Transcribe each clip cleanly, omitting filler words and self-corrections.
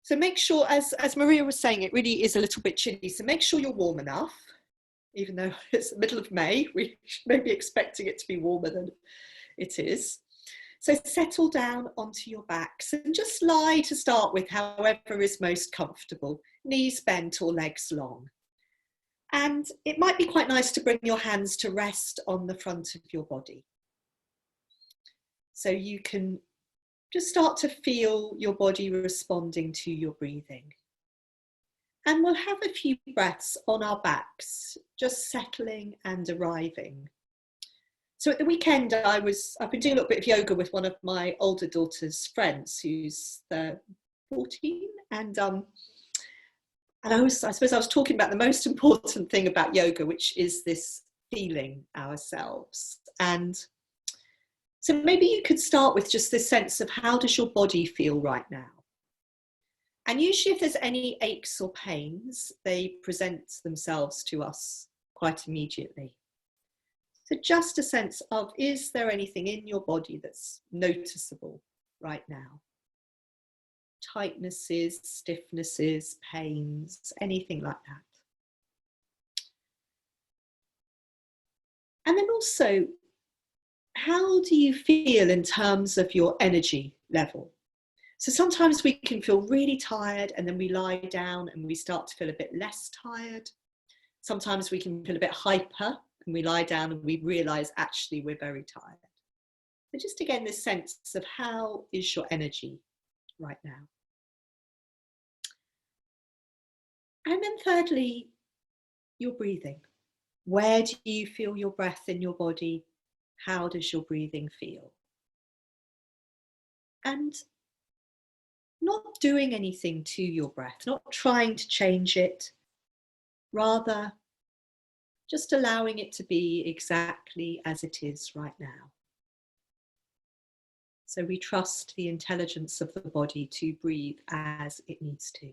So make sure, as Maria was saying, it really is a little bit chilly. So make sure you're warm enough, even though it's the middle of May, we may be expecting it to be warmer than it is. So settle down onto your backs and just lie to start with, however is most comfortable, knees bent or legs long. And it might be quite nice to bring your hands to rest on the front of your body. So you can just start to feel your body responding to your breathing. And we'll have a few breaths on our backs, just settling and arriving. So at the weekend, I've been doing a little bit of yoga with one of my older daughter's friends, who's 14, and I suppose I was talking about the most important thing about yoga, which is this feeling ourselves. And so maybe you could start with just this sense of, how does your body feel right now? And usually if there's any aches or pains, they present themselves to us quite immediately. So just a sense of, is there anything in your body that's noticeable right now? Tightnesses, stiffnesses, pains, anything like that. And then also, how do you feel in terms of your energy level? So sometimes we can feel really tired and then we lie down and we start to feel a bit less tired. Sometimes we can feel a bit hyper and we lie down and we realise actually we're very tired. So just again, this sense of, how is your energy right now? And then thirdly, your breathing. Where do you feel your breath in your body? How does your breathing feel? And not doing anything to your breath, not trying to change it, rather just allowing it to be exactly as it is right now. So we trust the intelligence of the body to breathe as it needs to.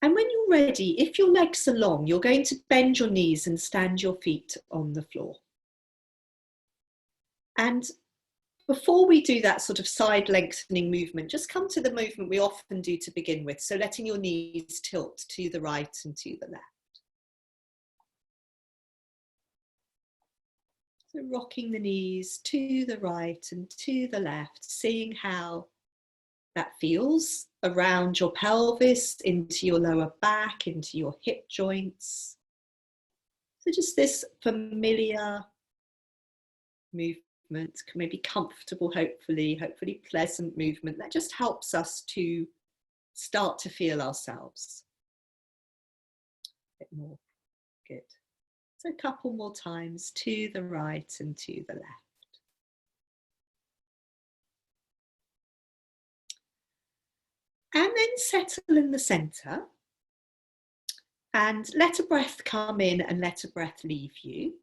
And when you're ready, if your legs are long, you're going to bend your knees and stand your feet on the floor. And before we do that sort of side lengthening movement, just come to the movement we often do to begin with. So letting your knees tilt to the right and to the left. So rocking the knees to the right and to the left, seeing how that feels around your pelvis, into your lower back, into your hip joints. So just this familiar movement, maybe comfortable, hopefully pleasant movement that just helps us to start to feel ourselves a bit more. Good. So a couple more times, to the right and to the left. And then settle in the centre and let a breath come in and let a breath leave you.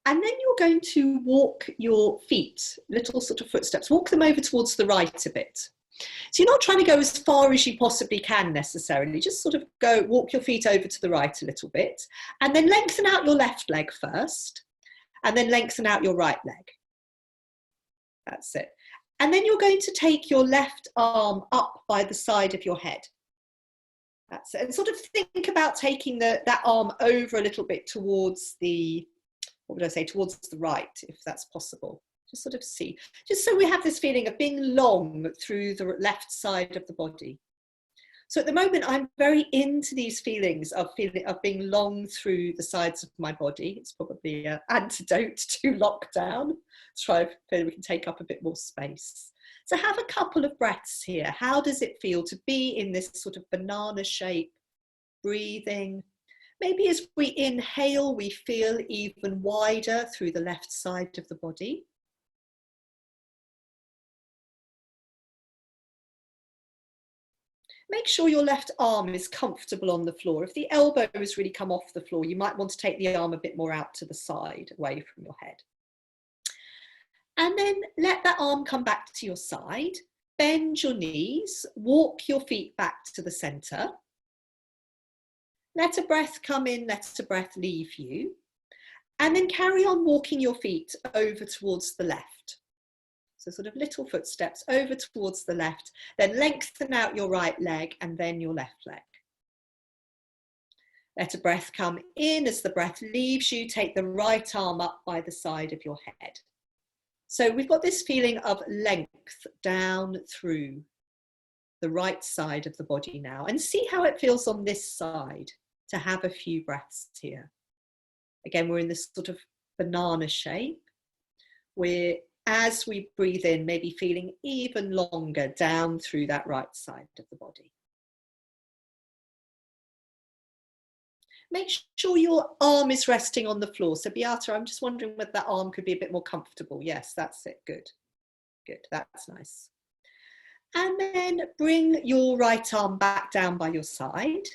And then you're going to walk your feet, little sort of footsteps, walk them over towards the right a bit. So you're not trying to go as far as you possibly can necessarily, just sort of walk your feet over to the right a little bit, and then lengthen out your left leg first, and then lengthen out your right leg. That's it. And then you're going to take your left arm up by the side of your head. That's it. And sort of think about taking that arm over a little bit towards towards the right, if that's possible. Just sort of see, just so we have this feeling of being long through the left side of the body. So at the moment, I'm very into these feelings of being long through the sides of my body. It's probably an antidote to lockdown. Let's try if we can take up a bit more space. So have a couple of breaths here. How does it feel to be in this sort of banana shape, breathing? Maybe as we inhale, we feel even wider through the left side of the body. Make sure your left arm is comfortable on the floor. If the elbow has really come off the floor, you might want to take the arm a bit more out to the side, away from your head. And then let that arm come back to your side. Bend your knees, walk your feet back to the centre. Let a breath come in, let a breath leave you. And then carry on walking your feet over towards the left. So sort of little footsteps over towards the left, then lengthen out your right leg and then your left leg. Let a breath come in. As the breath leaves you, take the right arm up by the side of your head. So we've got this feeling of length down through the right side of the body now, and see how it feels on this side to have a few breaths here. Again, we're in this sort of banana shape. As we breathe in, maybe feeling even longer down through that right side of the body. Make sure your arm is resting on the floor. So Beata, I'm just wondering whether that arm could be a bit more comfortable. Yes, that's it. Good. Good. That's nice. And then bring your right arm back down by your side.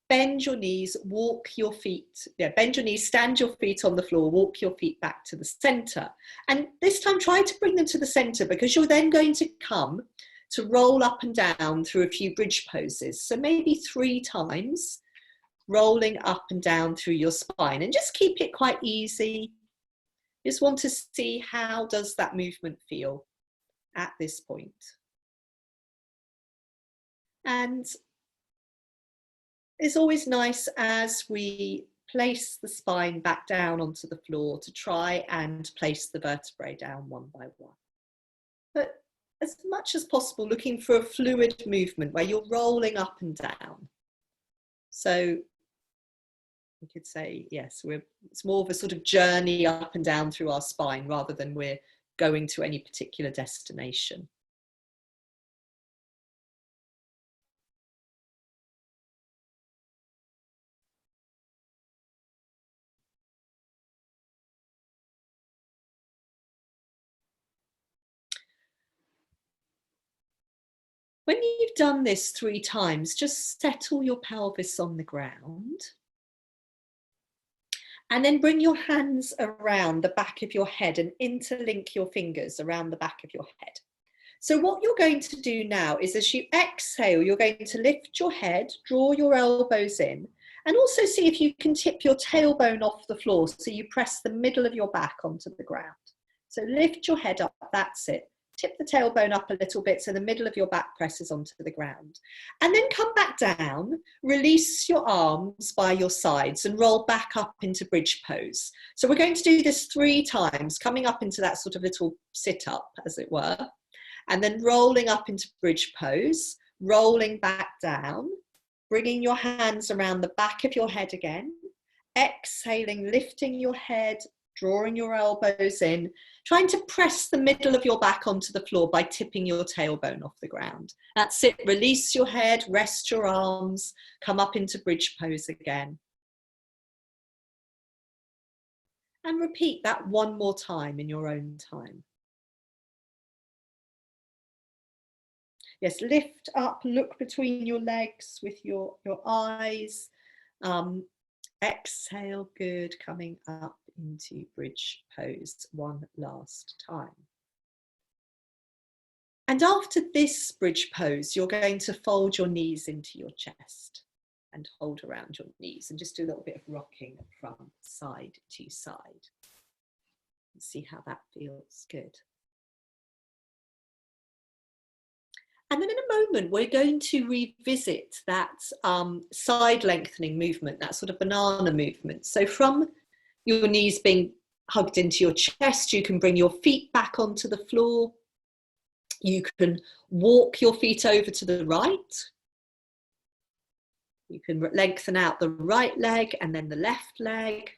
Bend your knees, walk your feet. Yeah, bend your knees, stand your feet on the floor, walk your feet back to the center. And this time try to bring them to the center, because you're then going to come to roll up and down through a few bridge poses. So maybe 3 times, rolling up and down through your spine, and just keep it quite easy. Just want to see, how does that movement feel at this point? And it's always nice as we place the spine back down onto the floor to try and place the vertebrae down one by one. But as much as possible, looking for a fluid movement where you're rolling up and down. So we could say, yes, it's more of a sort of journey up and down through our spine rather than we're going to any particular destination. When you've done this 3 times, just settle your pelvis on the ground. And then bring your hands around the back of your head and interlink your fingers around the back of your head. So what you're going to do now is, as you exhale, you're going to lift your head, draw your elbows in, and also see if you can tip your tailbone off the floor so you press the middle of your back onto the ground. So lift your head up, that's it. Tip the tailbone up a little bit so the middle of your back presses onto the ground. And then come back down, release your arms by your sides and roll back up into bridge pose. So we're going to do this 3 times, coming up into that sort of little sit-up, as it were, and then rolling up into bridge pose, rolling back down, bringing your hands around the back of your head again, exhaling, lifting your head, drawing your elbows in, trying to press the middle of your back onto the floor by tipping your tailbone off the ground. That's it. Release your head, rest your arms, come up into bridge pose again. And repeat that 1 more time in your own time. Yes, lift up, look between your legs with your eyes. Exhale, good, coming up into bridge pose 1 last time. And after this bridge pose, you're going to fold your knees into your chest and hold around your knees and just do a little bit of rocking from side to side. And see how that feels. Good. And then in a moment, we're going to revisit that side lengthening movement, that sort of banana movement. So from your knees being hugged into your chest, you can bring your feet back onto the floor. You can walk your feet over to the right. You can lengthen out the right leg and then the left leg.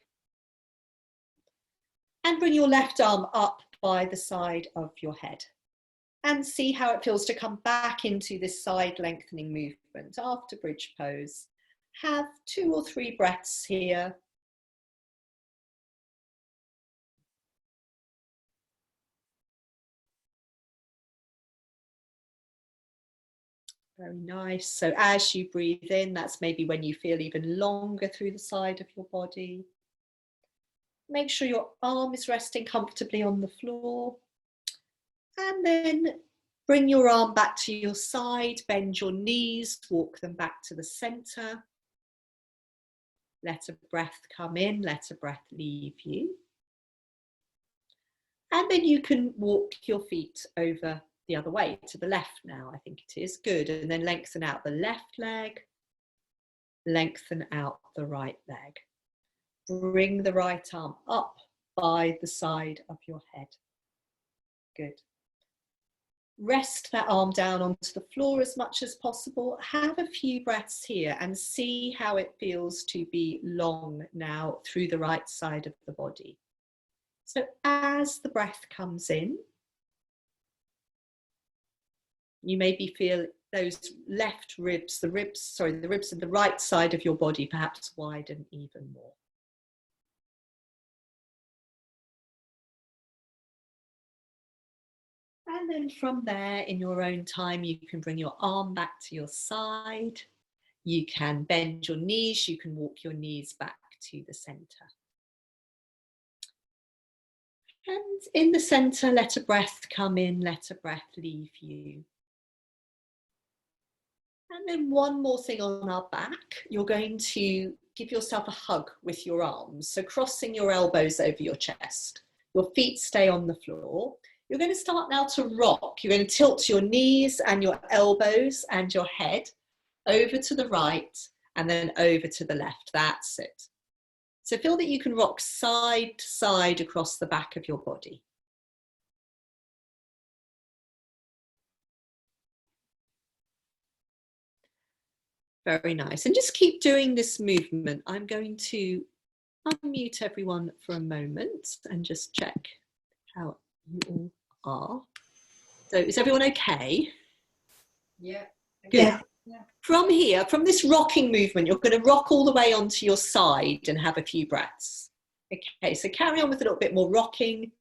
And bring your left arm up by the side of your head. And see how it feels to come back into this side lengthening movement after bridge pose. Have 2 or 3 breaths here. Very nice. So as you breathe in, that's maybe when you feel even longer through the side of your body. Make sure your arm is resting comfortably on the floor. And then bring your arm back to your side, bend your knees, walk them back to the center. Let a breath come in, let a breath leave you. And then you can walk your feet over the other way, to the left now, I think it is. Good. And then lengthen out the left leg, lengthen out the right leg. Bring the right arm up by the side of your head. Good. Rest that arm down onto the floor as much as possible. Have a few breaths here and see how it feels to be long now through the right side of the body. So as the breath comes in, you maybe feel those left ribs, the ribs of the right side of your body perhaps widen even more. And then from there, in your own time, you can bring your arm back to your side. You can bend your knees. You can walk your knees back to the center. And in the center, let a breath come in, let a breath leave you. And then one more thing on our back, you're going to give yourself a hug with your arms. So crossing your elbows over your chest. Your feet stay on the floor. You're going to start now to rock. You're going to tilt your knees and your elbows and your head over to the right and then over to the left. That's it. So feel that you can rock side to side across the back of your body. Very nice. And just keep doing this movement. I'm going to unmute everyone for a moment and just check how you all are. So is everyone okay? Yeah. Good. Yeah. From here, from this rocking movement, you're going to rock all the way onto your side and have a few breaths. Okay, so carry on with a little bit more rocking.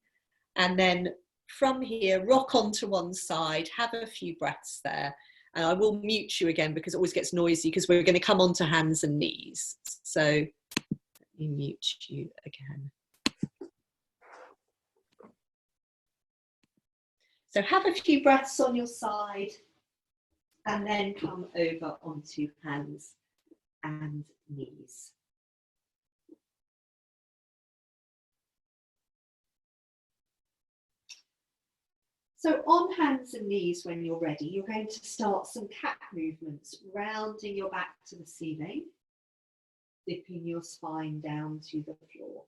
And then from here, rock onto one side, have a few breaths there. And I will mute you again because it always gets noisy because we're going to come onto hands and knees. So let me mute you again. So have a few breaths on your side and then come over onto hands and knees. So on hands and knees, when you're ready, you're going to start some cat movements, rounding your back to the ceiling, dipping your spine down to the floor.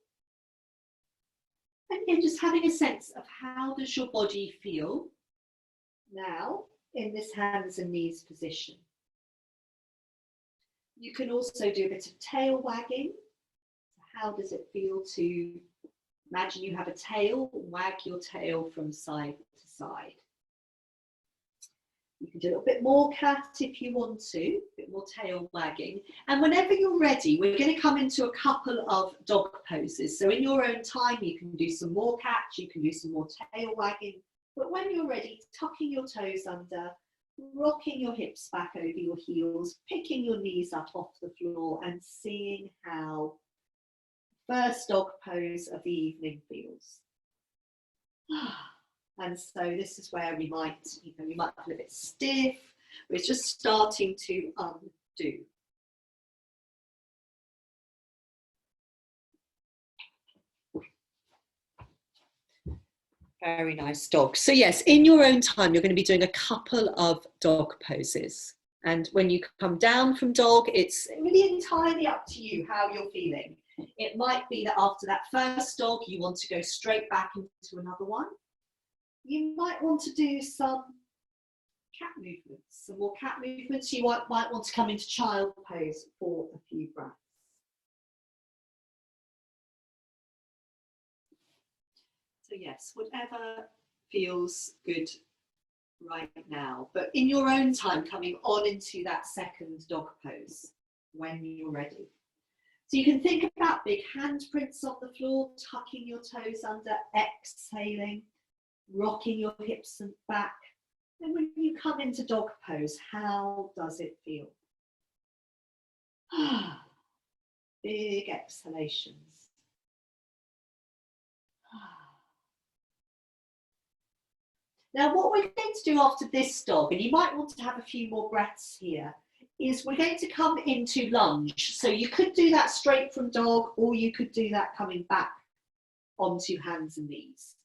And again, just having a sense of how does your body feel now in this hands and knees position. You can also do a bit of tail wagging. How does it feel to imagine you have a tail, wag your tail from side to side. You can do a little bit more cat if you want to, a bit more tail wagging. And whenever you're ready, we're going to come into a couple of dog poses. So in your own time, you can do some more cat, you can do some more tail wagging. But when you're ready, tucking your toes under, rocking your hips back over your heels, picking your knees up off the floor and seeing how first dog pose of the evening feels. And so this is where we might, we might feel a bit stiff. We're just starting to undo. Very nice dog. So yes, in your own time, you're going to be doing a couple of dog poses. And when you come down from dog, it's really entirely up to you how you're feeling. It might be that after that first dog, you want to go straight back into another one. You might want to do some cat movements, some more cat movements. You might want to come into child pose for a few breaths. So yes, whatever feels good right now, but in your own time, coming on into that second dog pose when you're ready. So you can think about big handprints on the floor, tucking your toes under, exhaling, rocking your hips and back. And when you come into dog pose, how does it feel? Big exhalations. Now what we're going to do after this dog, and you might want to have a few more breaths here, is we're going to come into lunge. So you could do that straight from dog, or you could do that coming back onto hands and knees.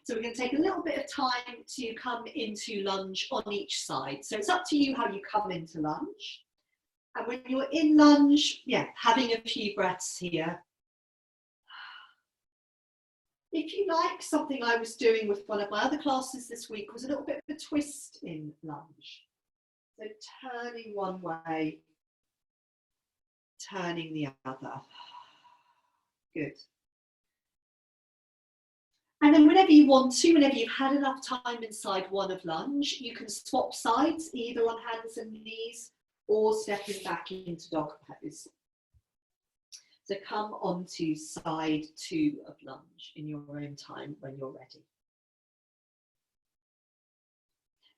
So we're going to take a little bit of time to come into lunge on each side. So it's up to you how you come into lunge. And when you're in lunge, yeah, having a few breaths here. If you like, something I was doing with one of my other classes this week was a little bit of a twist in lunge. So turning one way, turning the other. Good. And then whenever you want to, whenever you've had enough time inside one of lunge, you can swap sides, either on hands and knees or stepping back into dog pose. So come onto side 2 of lunge in your own time when you're ready.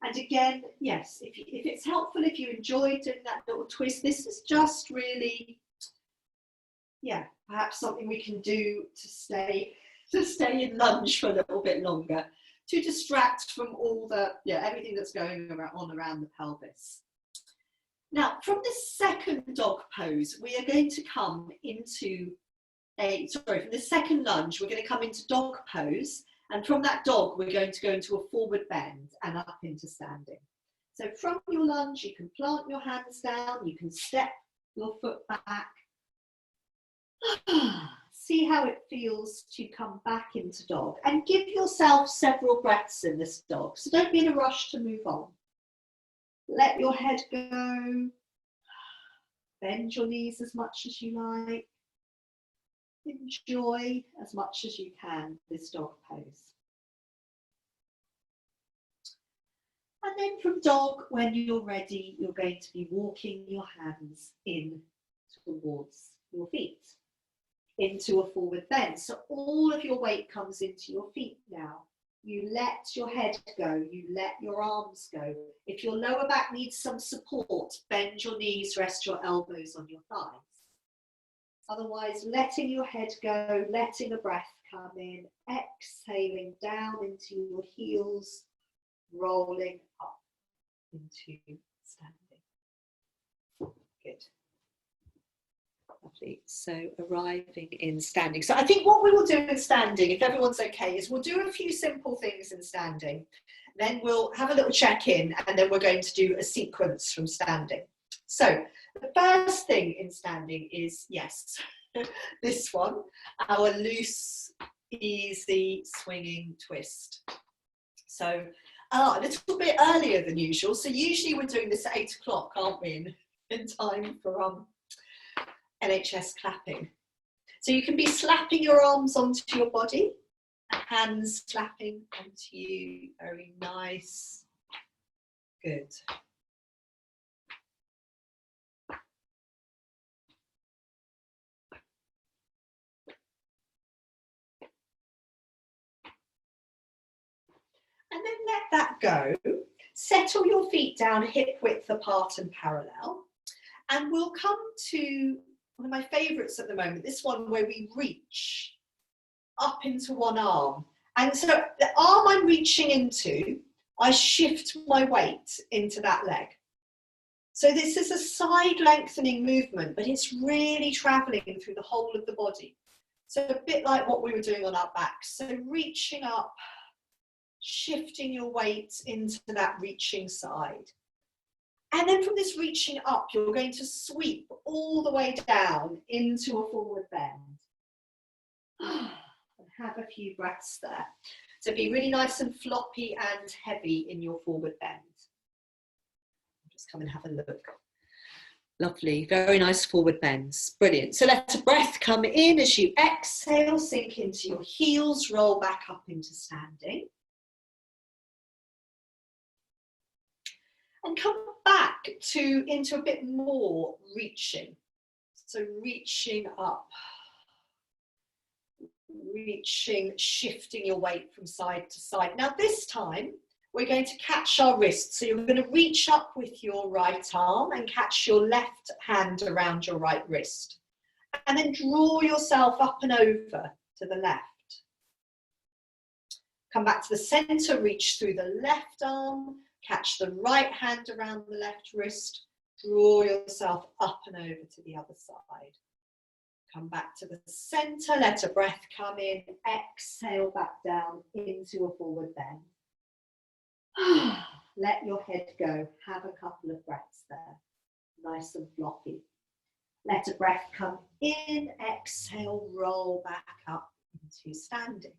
And again, yes, if it's helpful, if you enjoyed doing that little twist, this is just really, yeah, perhaps something we can do to stay in lunge for a little bit longer, to distract from all the, everything that's going on around the pelvis. Now, from the second dog pose, we are going to come into from the second lunge, we're going to come into dog pose. And from that dog, we're going to go into a forward bend and up into standing. So from your lunge, you can plant your hands down, you can step your foot back. See how it feels to come back into dog, and give yourself several breaths in this dog. So don't be in a rush to move on. Let your head go. Bend your knees as much as you like. Enjoy as much as you can this dog pose. And then from dog, when you're ready, you're going to be walking your hands in towards your feet, into a forward bend. So all of your weight comes into your feet now. You let your head go, you let your arms go. If your lower back needs some support, bend your knees, rest your elbows on your thighs. Otherwise, letting your head go, letting a breath come in, exhaling down into your heels, rolling up into standing. Good. Lovely. So arriving in standing. So I think what we will do in standing, if everyone's okay, is we'll do a few simple things in standing. Then we'll have a little check-in, and then we're going to do a sequence from standing. So the first thing in standing is, yes, this one, our loose, easy swinging twist. So a little bit earlier than usual. So usually we're doing this at 8 o'clock, aren't we, in time for NHS clapping. So you can be slapping your arms onto your body, hands slapping onto you, very nice, good. And then let that go. Settle your feet down hip width apart and parallel. And we'll come to one of my favourites at the moment, this one where we reach up into one arm. And so the arm I'm reaching into, I shift my weight into that leg. So this is a side lengthening movement, but it's really travelling through the whole of the body. So a bit like what we were doing on our backs. So reaching up, shifting your weight into that reaching side. And then from this reaching up, you're going to sweep all the way down into a forward bend. And have a few breaths there. So be really nice and floppy and heavy in your forward bend. Just come and have a look. Lovely, very nice forward bends. Brilliant. So let a breath come in as you exhale, sink into your heels, roll back up into standing. And come back into a bit more reaching. So reaching up, reaching, shifting your weight from side to side. Now this time, we're going to catch our wrists. So you're going to reach up with your right arm and catch your left hand around your right wrist. And then draw yourself up and over to the left. Come back to the center, reach through the left arm, catch the right hand around the left wrist, draw yourself up and over to the other side. Come back to the center, let a breath come in, exhale back down into a forward bend. Let your head go, have a couple of breaths there, nice and floppy. Let a breath come in, exhale, roll back up into standing.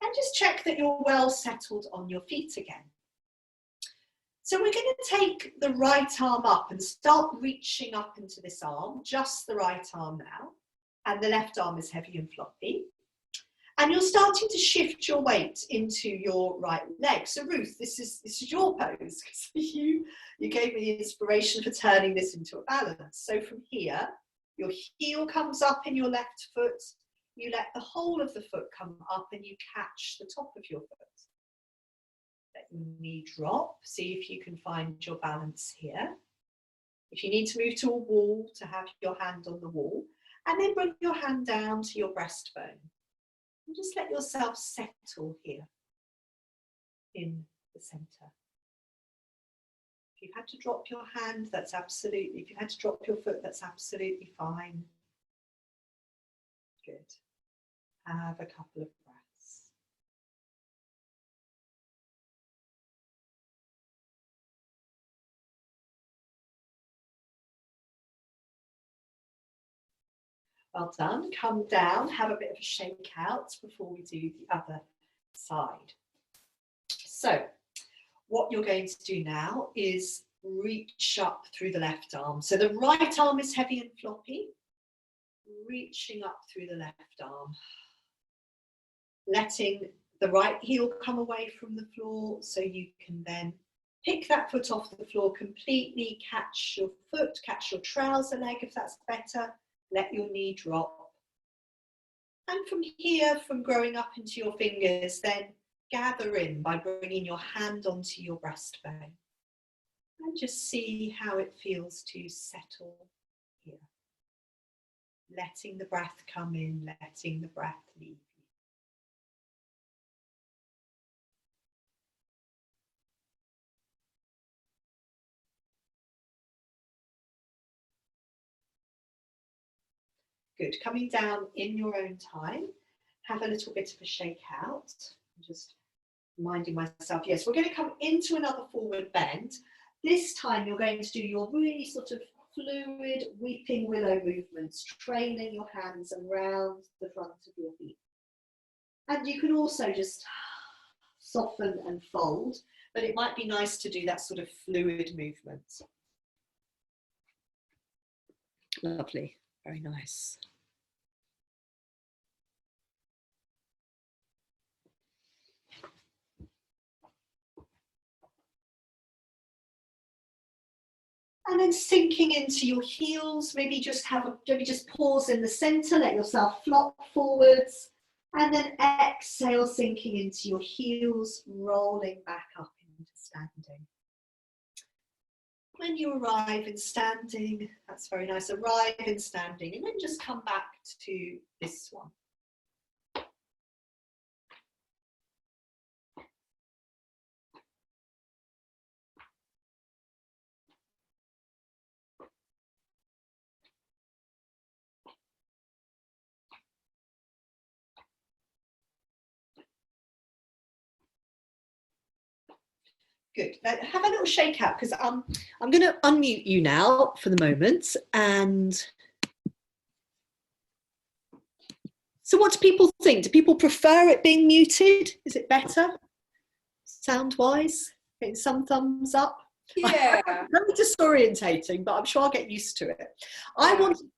And just check that you're well settled on your feet again. So we're going to take the right arm up and start reaching up into this arm, just the right arm now. And the left arm is heavy and floppy. And you're starting to shift your weight into your right leg. So Ruth, this is your pose. You gave me the inspiration for turning this into a balance. So from here, your heel comes up in your left foot. You let the whole of the foot come up and you catch the top of your foot. Let your knee drop. See if you can find your balance here. If you need to move to a wall, to have your hand on the wall. And then bring your hand down to your breastbone. And just let yourself settle here in the center. If you've had to drop your hand, that's absolutely, if you've had to drop your foot, that's absolutely fine. Good. Have a couple of breaths. Well done. Come down, have a bit of a shake out before we do the other side. So what you're going to do now is reach up through the left arm. So the right arm is heavy and floppy. Reaching up through the left arm. Letting the right heel come away from the floor so you can then pick that foot off the floor completely, catch your foot, catch your trouser leg if that's better. Let your knee drop. And from here, from growing up into your fingers, then gather in by bringing your hand onto your breastbone. And just see how it feels to settle here. Letting the breath come in, letting the breath leave you. Good, coming down in your own time, have a little bit of a shake out. I'm just reminding myself, yes, we're going to come into another forward bend. This time you're going to do your really sort of fluid weeping willow movements, trailing your hands around the front of your feet. And you can also just soften and fold, but it might be nice to do that sort of fluid movement. Lovely, very nice. And then sinking into your heels, maybe just pause in the center, let yourself flop forwards, and then exhale, sinking into your heels, rolling back up into standing. When you arrive in standing, that's very nice, arrive in standing, and then just come back to this one. Good. Have a little shake out because I'm going to unmute you now for the moment. And so what do people think? Do people prefer it being muted? Is it better sound-wise? Getting some thumbs up? Yeah. Very disorientating, but I'm sure I'll get used to it.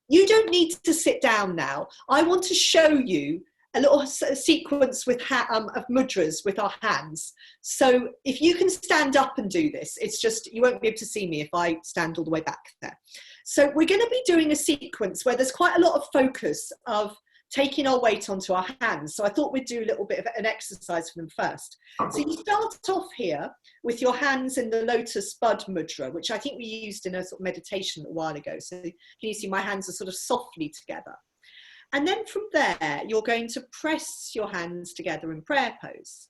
You don't need to sit down now. I want to show you a little sequence with of mudras with our hands. So if you can stand up and do this, it's just, you won't be able to see me if I stand all the way back there. So we're going to be doing a sequence where there's quite a lot of focus of taking our weight onto our hands. So I thought we'd do a little bit of an exercise for them first. So you start off here with your hands in the lotus bud mudra, which I think we used in a sort of meditation a while ago. So can you see my hands are sort of softly together? And then from there, you're going to press your hands together in prayer pose.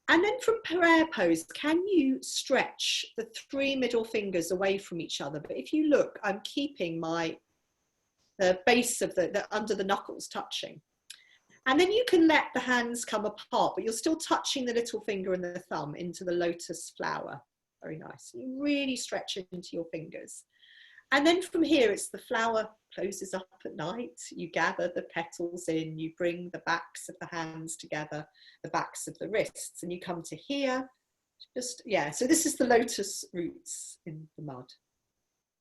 And then from prayer pose, can you stretch the 3 middle fingers away from each other? But if you look, I'm keeping my the base of the under the knuckles touching. And then you can let the hands come apart, but you're still touching the little finger and the thumb into the lotus flower. Very nice. You really stretch into your fingers. And then from here, it's the flower closes up at night. You gather the petals in, you bring the backs of the hands together, the backs of the wrists, and you come to here. Just, yeah, so this is the lotus roots in the mud.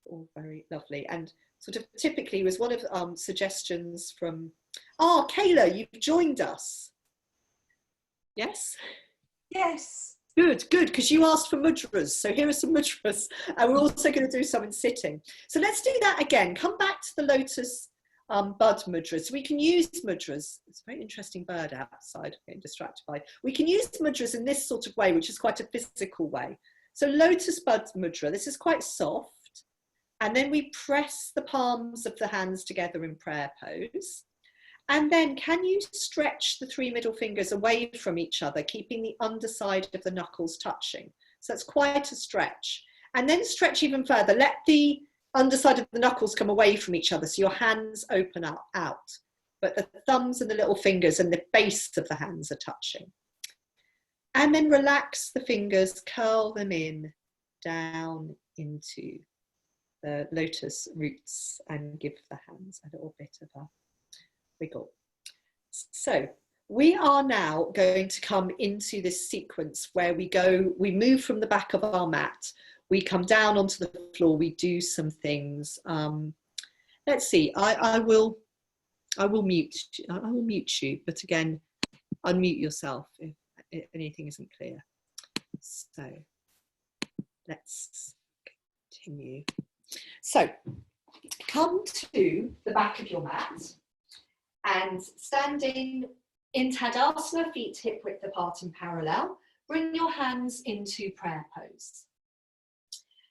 All very lovely. And sort of typically was one of suggestions from, oh, Kayla, you've joined us. Yes? Yes. Good, good, because you asked for mudras. So here are some mudras. And we're also going to do some in sitting. So let's do that again. Come back to the lotus bud mudras. We can use mudras. It's a very interesting bird outside. I'm getting distracted by. We can use mudras in this sort of way, which is quite a physical way. So lotus bud mudra, this is quite soft. And then we press the palms of the hands together in prayer pose. And then can you stretch the 3 middle fingers away from each other, keeping the underside of the knuckles touching? So that's quite a stretch. And then stretch even further. Let the underside of the knuckles come away from each other so your hands open up out. But the thumbs and the little fingers and the base of the hands are touching. And then relax the fingers, curl them in, down into the lotus roots and give the hands a little bit of a wiggle. So we are now going to come into this sequence where we move from the back of our mat, we come down onto the floor, we do some things. Let's see, I will mute you, but again, unmute yourself if anything isn't clear. So let's continue. So come to the back of your mat and standing in Tadasana, feet hip width apart and parallel, bring your hands into prayer pose.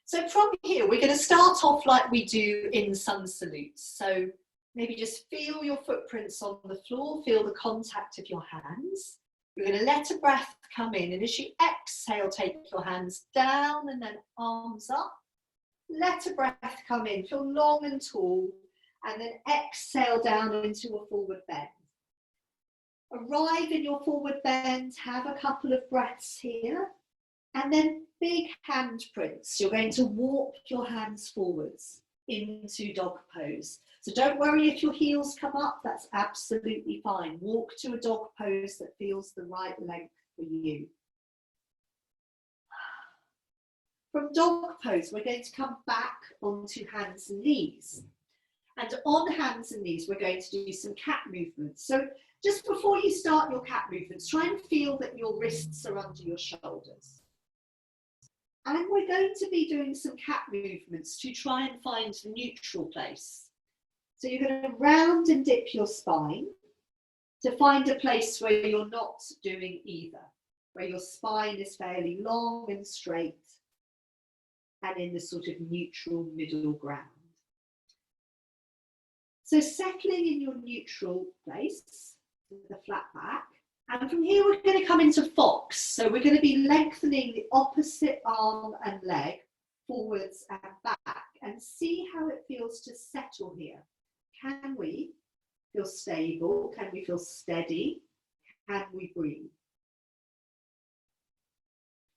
So from here, we're going to start off like we do in sun salutes. So maybe just feel your footprints on the floor, feel the contact of your hands. You're going to let a breath come in, and as you exhale, take your hands down and then arms up. Let a breath come in, feel long and tall, and then exhale down into a forward bend. Arrive in your forward bend, have a couple of breaths here, and then big hand prints. You're going to walk your hands forwards into dog pose. So don't worry if your heels come up, that's absolutely fine. Walk to a dog pose that feels the right length for you. From dog pose, we're going to come back onto hands and knees. And on hands and knees, we're going to do some cat movements. So just before you start your cat movements, try and feel that your wrists are under your shoulders. And we're going to be doing some cat movements to try and find the neutral place. So you're going to round and dip your spine to find a place where you're not doing either, where your spine is fairly long and straight and in the sort of neutral middle ground. So settling in your neutral place with a flat back. And from here, we're going to come into fox. So we're going to be lengthening the opposite arm and leg forwards and back, and see how it feels to settle here. Can we feel stable? Can we feel steady? Can we breathe?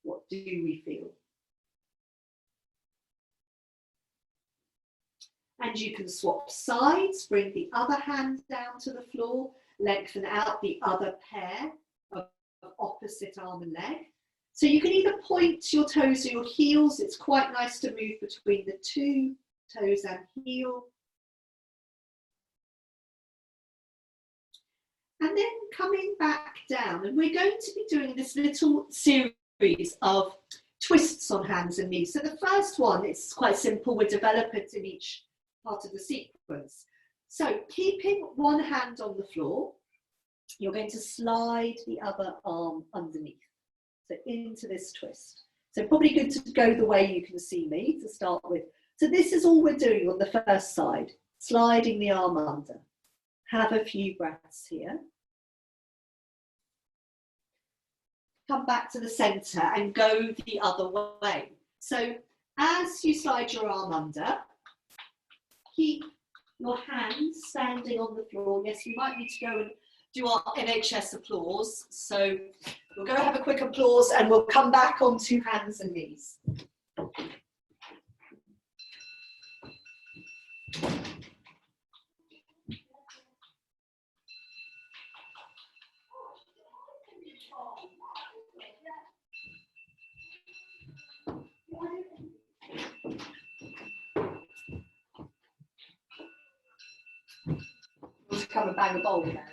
What do we feel? And you can swap sides, bring the other hand down to the floor, lengthen out the other pair of opposite arm and leg. So you can either point your toes or your heels. It's quite nice to move between the two, toes and heel. And then coming back down, and we're going to be doing this little series of twists on hands and knees. So the first one, it's quite simple. We'll develop it in each part of the sequence. So keeping one hand on the floor, you're going to slide the other arm underneath. So into this twist. So probably good to go the way you can see me to start with. So this is all we're doing on the first side, sliding the arm under. Have a few breaths here. Come back to the center and go the other way. So as you slide your arm under, keep your hands standing on the floor. Yes, we might need to go and do our NHS applause. So we'll go have a quick applause and we'll come back onto hands and knees. We'll come and bang a bowl, Mary.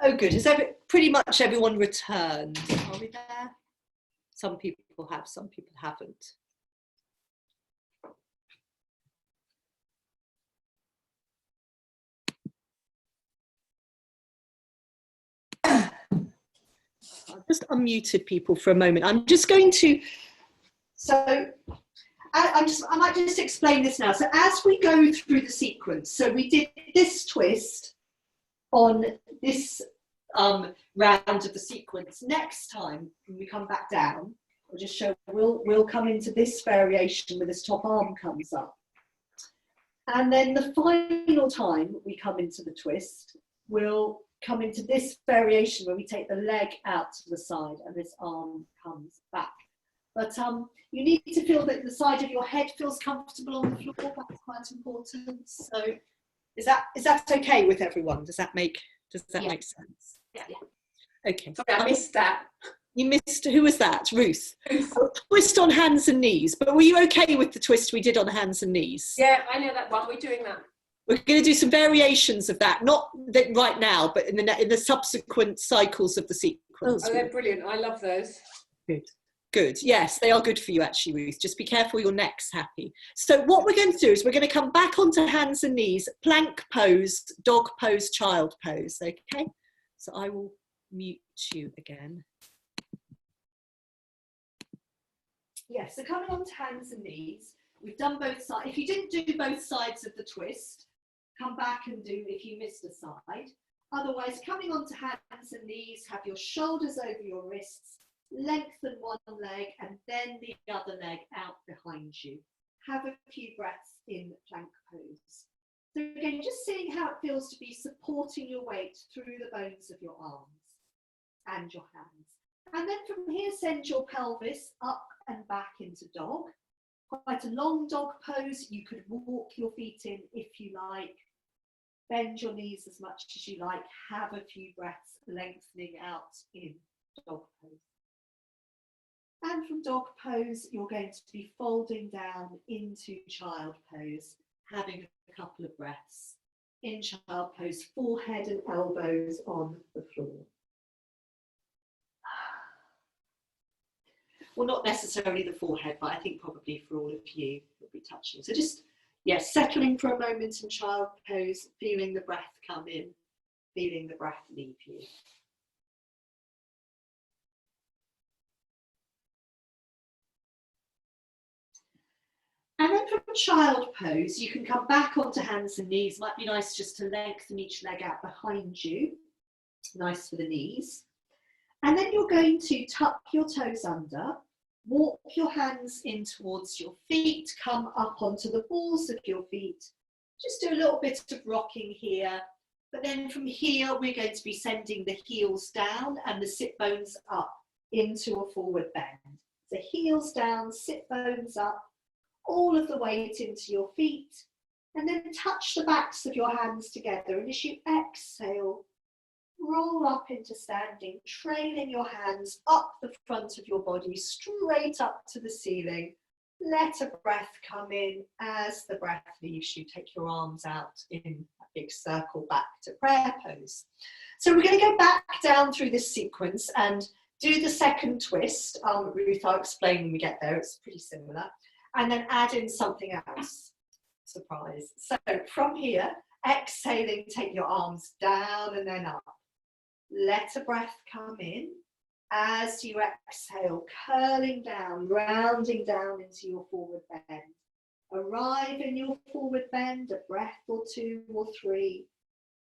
Oh, good. Has pretty much everyone returned? Are we there? Some people have, some people haven't. I've just unmuted people for a moment. I'm just going to, so I might just explain this now. So as we go through the sequence, so we did this twist on this round of the sequence. Next time when we come back down, I'll just show, we'll come into this variation where this top arm comes up. And then the final time we come into the twist, we'll come into this variation where we take the leg out to the side and this arm comes back. But you need to feel that the side of your head feels comfortable on the floor. That's quite important. So is that okay with everyone? Does that make sense? Yeah. Okay. Sorry, I missed that. You missed, who was that? Ruth. Twist on hands and knees. But were you okay with the twist we did on hands and knees? Yeah, I know that one. We're doing that. We're going to do some variations of that, not right now, but in the subsequent cycles of the sequence. Oh, they're brilliant. I love those. Good. Good. Yes, they are good for you actually, Ruth. Just be careful your neck's happy. So what we're going to do is we're going to come back onto hands and knees, plank pose, dog pose, child pose. Okay. So I will mute you again. Yes, so coming on to hands and knees, we've done both sides. If you didn't do both sides of the twist, come back and do if you missed a side. Otherwise, coming on to hands and knees, have your shoulders over your wrists, lengthen one leg and then the other leg out behind you. Have a few breaths in plank pose. So again, just seeing how it feels to be supporting your weight through the bones of your arms and your hands. And then from here, send your pelvis up and back into dog. Quite a long dog pose. You could walk your feet in if you like. Bend your knees as much as you like. Have a few breaths lengthening out in dog pose. And from dog pose, you're going to be folding down into child pose, having a couple of breaths. In child pose, forehead and elbows on the floor. Well, not necessarily the forehead, but I think probably for all of you, you'll be touching. So just, yes, settling for a moment in child pose, feeling the breath come in, feeling the breath leave you. And then from child pose, you can come back onto hands and knees. Might be nice just to lengthen each leg out behind you. Nice for the knees. And then you're going to tuck your toes under, walk your hands in towards your feet, come up onto the balls of your feet. Just do a little bit of rocking here. But then from here, we're going to be sending the heels down and the sit bones up into a forward bend. So heels down, sit bones up, all of the weight into your feet. And then touch the backs of your hands together. And as you exhale, roll up into standing, trailing your hands up the front of your body, straight up to the ceiling. Let a breath come in. As the breath leaves you, take your arms out in a big circle back to prayer pose. So we're going to go back down through this sequence and do the second twist. Ruth, I'll explain when we get there. It's pretty similar. And then add in something else. Surprise. So from here, exhaling, take your arms down and then up. Let a breath come in. As you exhale, curling down, rounding down into your forward bend. Arrive in your forward bend, a breath or two or three,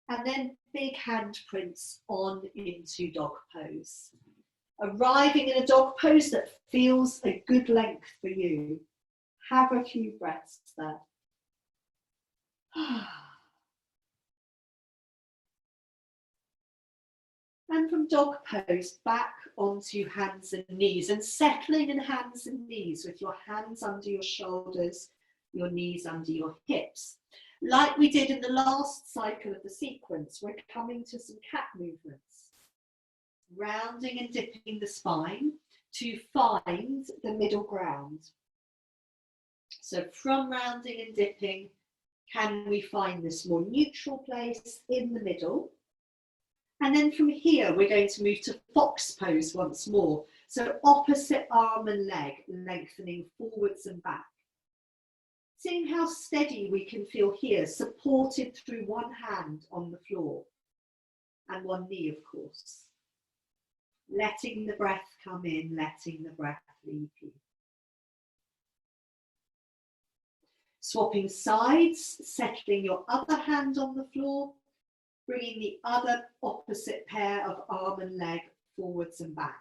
and then big handprints on into dog pose. Arriving in a dog pose that feels a good length for you. Have a few breaths there. And from dog pose, back onto hands and knees, and settling in hands and knees with your hands under your shoulders, your knees under your hips. Like we did in the last cycle of the sequence, we're coming to some cat movements. Rounding and dipping the spine to find the middle ground. So from rounding and dipping, can we find this more neutral place in the middle? And then from here, we're going to move to fox pose once more. So opposite arm and leg, lengthening forwards and back. Seeing how steady we can feel here, supported through one hand on the floor and one knee, of course. Letting the breath come in, letting the breath leave you. Swapping sides, settling your other hand on the floor, bringing the other opposite pair of arm and leg forwards and back.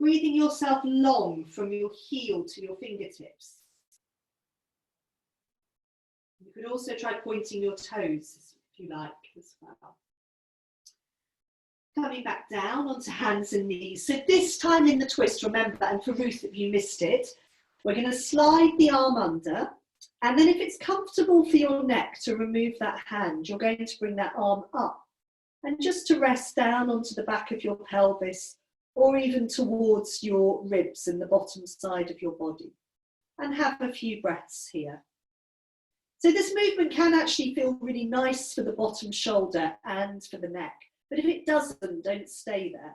Breathing yourself long from your heel to your fingertips. You could also try pointing your toes if you like as well. Coming back down onto hands and knees. So this time in the twist, remember, and for Ruth, if you missed it, we're going to slide the arm under. And then if it's comfortable for your neck to remove that hand, you're going to bring that arm up and just to rest down onto the back of your pelvis or even towards your ribs and the bottom side of your body. And have a few breaths here. So this movement can actually feel really nice for the bottom shoulder and for the neck. But if it doesn't, don't stay there.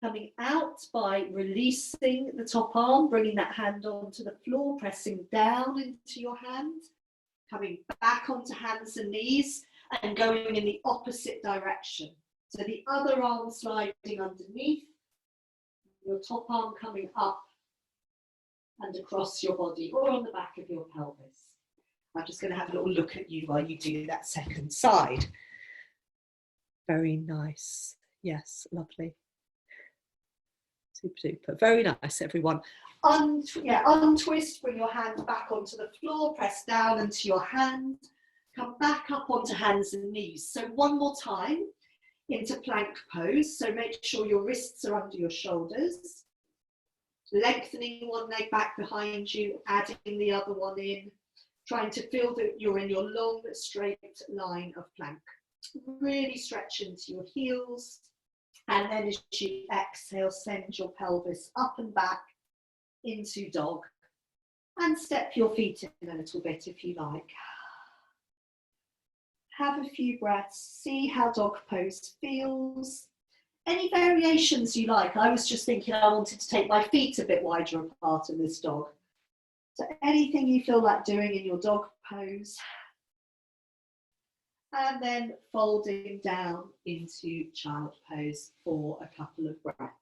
Coming out by releasing the top arm, bringing that hand onto the floor, pressing down into your hand, coming back onto hands and knees and going in the opposite direction. So the other arm sliding underneath, your top arm coming up and across your body or on the back of your pelvis. I'm just going to have a little look at you while you do that second side. Very nice. Yes, lovely. Super duper. Very nice, everyone. Untwist, bring your hand back onto the floor, press down into your hand, come back up onto hands and knees. So one more time into plank pose. So make sure your wrists are under your shoulders. Lengthening one leg back behind you, adding the other one in, trying to feel that you're in your long, straight line of plank. Really stretch into your heels. And then as you exhale, send your pelvis up and back into dog. And step your feet in a little bit if you like. Have a few breaths, see how dog pose feels. Any variations you like. I was just thinking I wanted to take my feet a bit wider apart in this dog. So anything you feel like doing in your dog pose. And then folding down into child pose for a couple of breaths.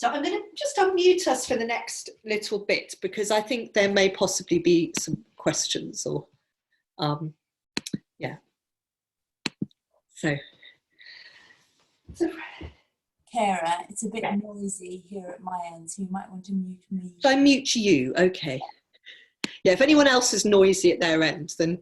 So I'm going to just unmute us for the next little bit because I think there may possibly be some questions or, yeah. So Kara, it's a bit noisy here at my end, so you might want to mute me. Should I mute you? Okay. Yeah, if anyone else is noisy at their end, then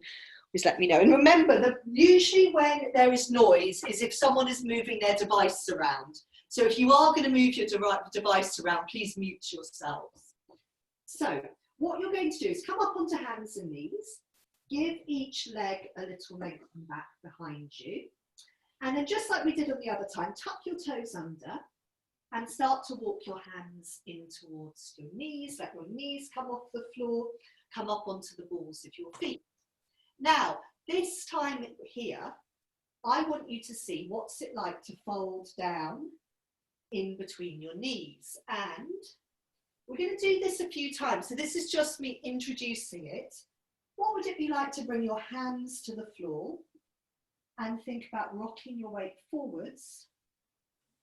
please let me know. And remember that usually when there is noise is if someone is moving their device around. So if you are going to move your device around, please mute yourselves. So what you're going to do is come up onto hands and knees, give each leg a little lengthen back behind you. And then just like we did on the other time, tuck your toes under and start to walk your hands in towards your knees. Let your knees come off the floor, come up onto the balls of your feet. Now, this time here, I want you to see what's it like to fold down in between your knees. And we're going to do this a few times. So this is just me introducing it. What would it be like to bring your hands to the floor and think about rocking your weight forwards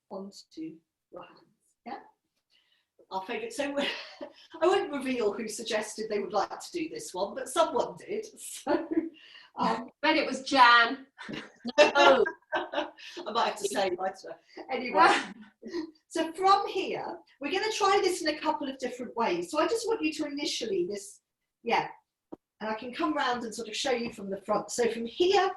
onto your hands? Yeah? Our favourite. So I won't reveal who suggested they would like to do this one, but someone did. So Bet it was Jan. no. I might have to say later. Anyway, so from here, we're going to try this in a couple of different ways. So I just want you to initially and I can come round and sort of show you from the front. So from here,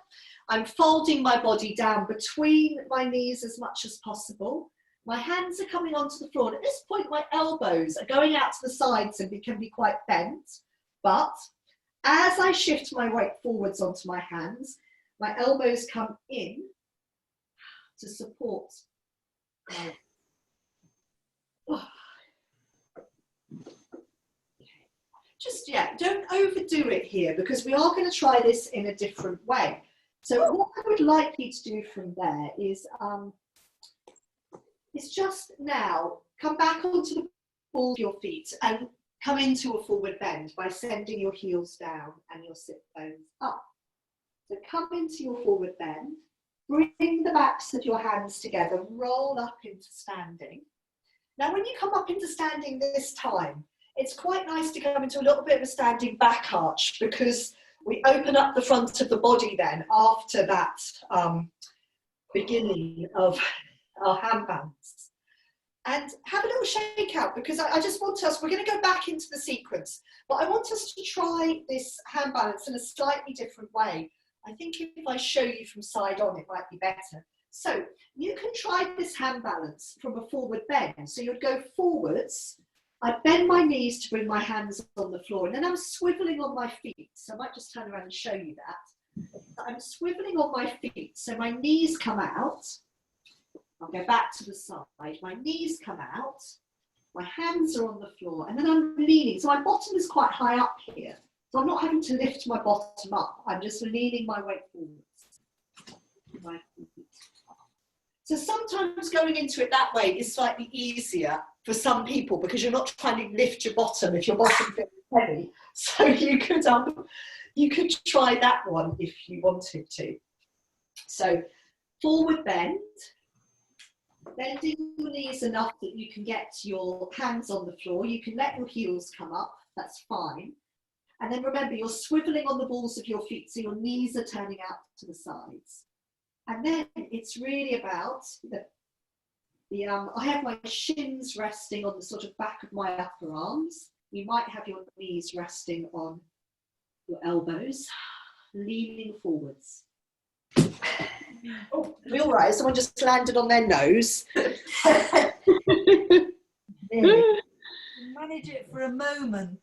I'm folding my body down between my knees as much as possible. My hands are coming onto the floor. And at this point, my elbows are going out to the sides and can be quite bent. But as I shift my weight forwards onto my hands, my elbows come in to support my... Just, don't overdo it here because we are going to try this in a different way. So what I would like you to do from there is just now come back onto the ball of your feet and come into a forward bend by sending your heels down and your sit bones up. So come into your forward bend, bring the backs of your hands together, roll up into standing. Now when you come up into standing this time, it's quite nice to go into a little bit of a standing back arch because we open up the front of the body then after that beginning of our hand balance. And have a little shake out because I just want us, we're going to go back into the sequence, but I want us to try this hand balance in a slightly different way. I think if I show you from side on, it might be better. So you can try this hand balance from a forward bend. So you'd go forwards, I bend my knees to bring my hands on the floor, and then I'm swiveling on my feet. So I might just turn around and show you that. I'm swiveling on my feet, so my knees come out. I'll go back to the side. My knees come out, my hands are on the floor, and then I'm leaning. So my bottom is quite high up here. So I'm not having to lift my bottom up. I'm just leaning my weight forwards. My feet. So sometimes going into it that way is slightly easier for some people because you're not trying to lift your bottom if your bottom feels heavy. So you could try that one if you wanted to. So forward bend, bending your knees enough that you can get your hands on the floor. You can let your heels come up, that's fine. And then remember, you're swiveling on the balls of your feet so your knees are turning out to the sides. And then it's really about I have my shins resting on the sort of back of my upper arms. You might have your knees resting on your elbows, leaning forwards. Oh, we all right? Someone just landed on their nose. Manage it for a moment.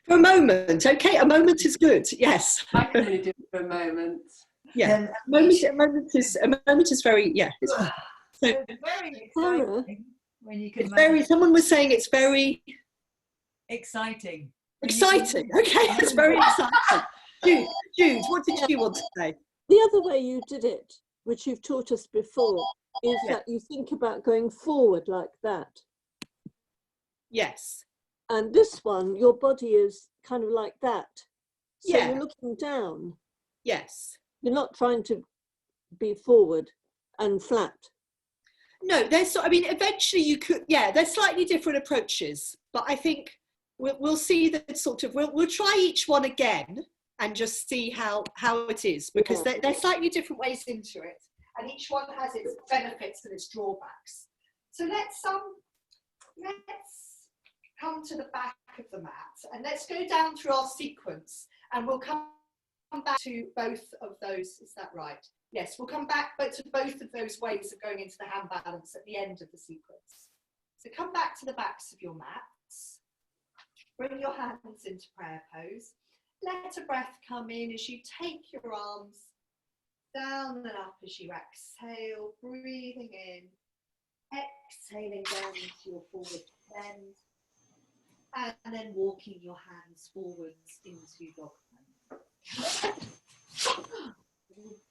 For a moment, okay. A moment is good. Yes. I can only do it for a moment. Yeah, a moment is very, it's so it's very exciting when you can. It's very. Someone was saying it's very exciting. Exciting. Okay, it's very exciting. Jude, what did you want to say? The other way you did it, which you've taught us before, is that you think about going forward like that. Yes. And this one, your body is kind of like that. So Yeah. you're looking down. Yes. You're not trying to be forward and flat. No, there's, I mean, eventually you could, yeah, there's slightly different approaches, but I think we'll see that sort of, we'll try each one again and just see how it is, because there's slightly different ways into it, and each one has its benefits and its drawbacks. So let's come to the back of the mat, and let's go down through our sequence, and we'll come back to both of those. Is that right? Yes, we'll come back to both of those ways of going into the hand balance at the end of the sequence. So come back to the backs of your mats. Bring your hands into prayer pose. Let a breath come in as you take your arms down and up as you exhale, breathing in, exhaling down into your forward bend, and then walking your hands forwards into dog pose.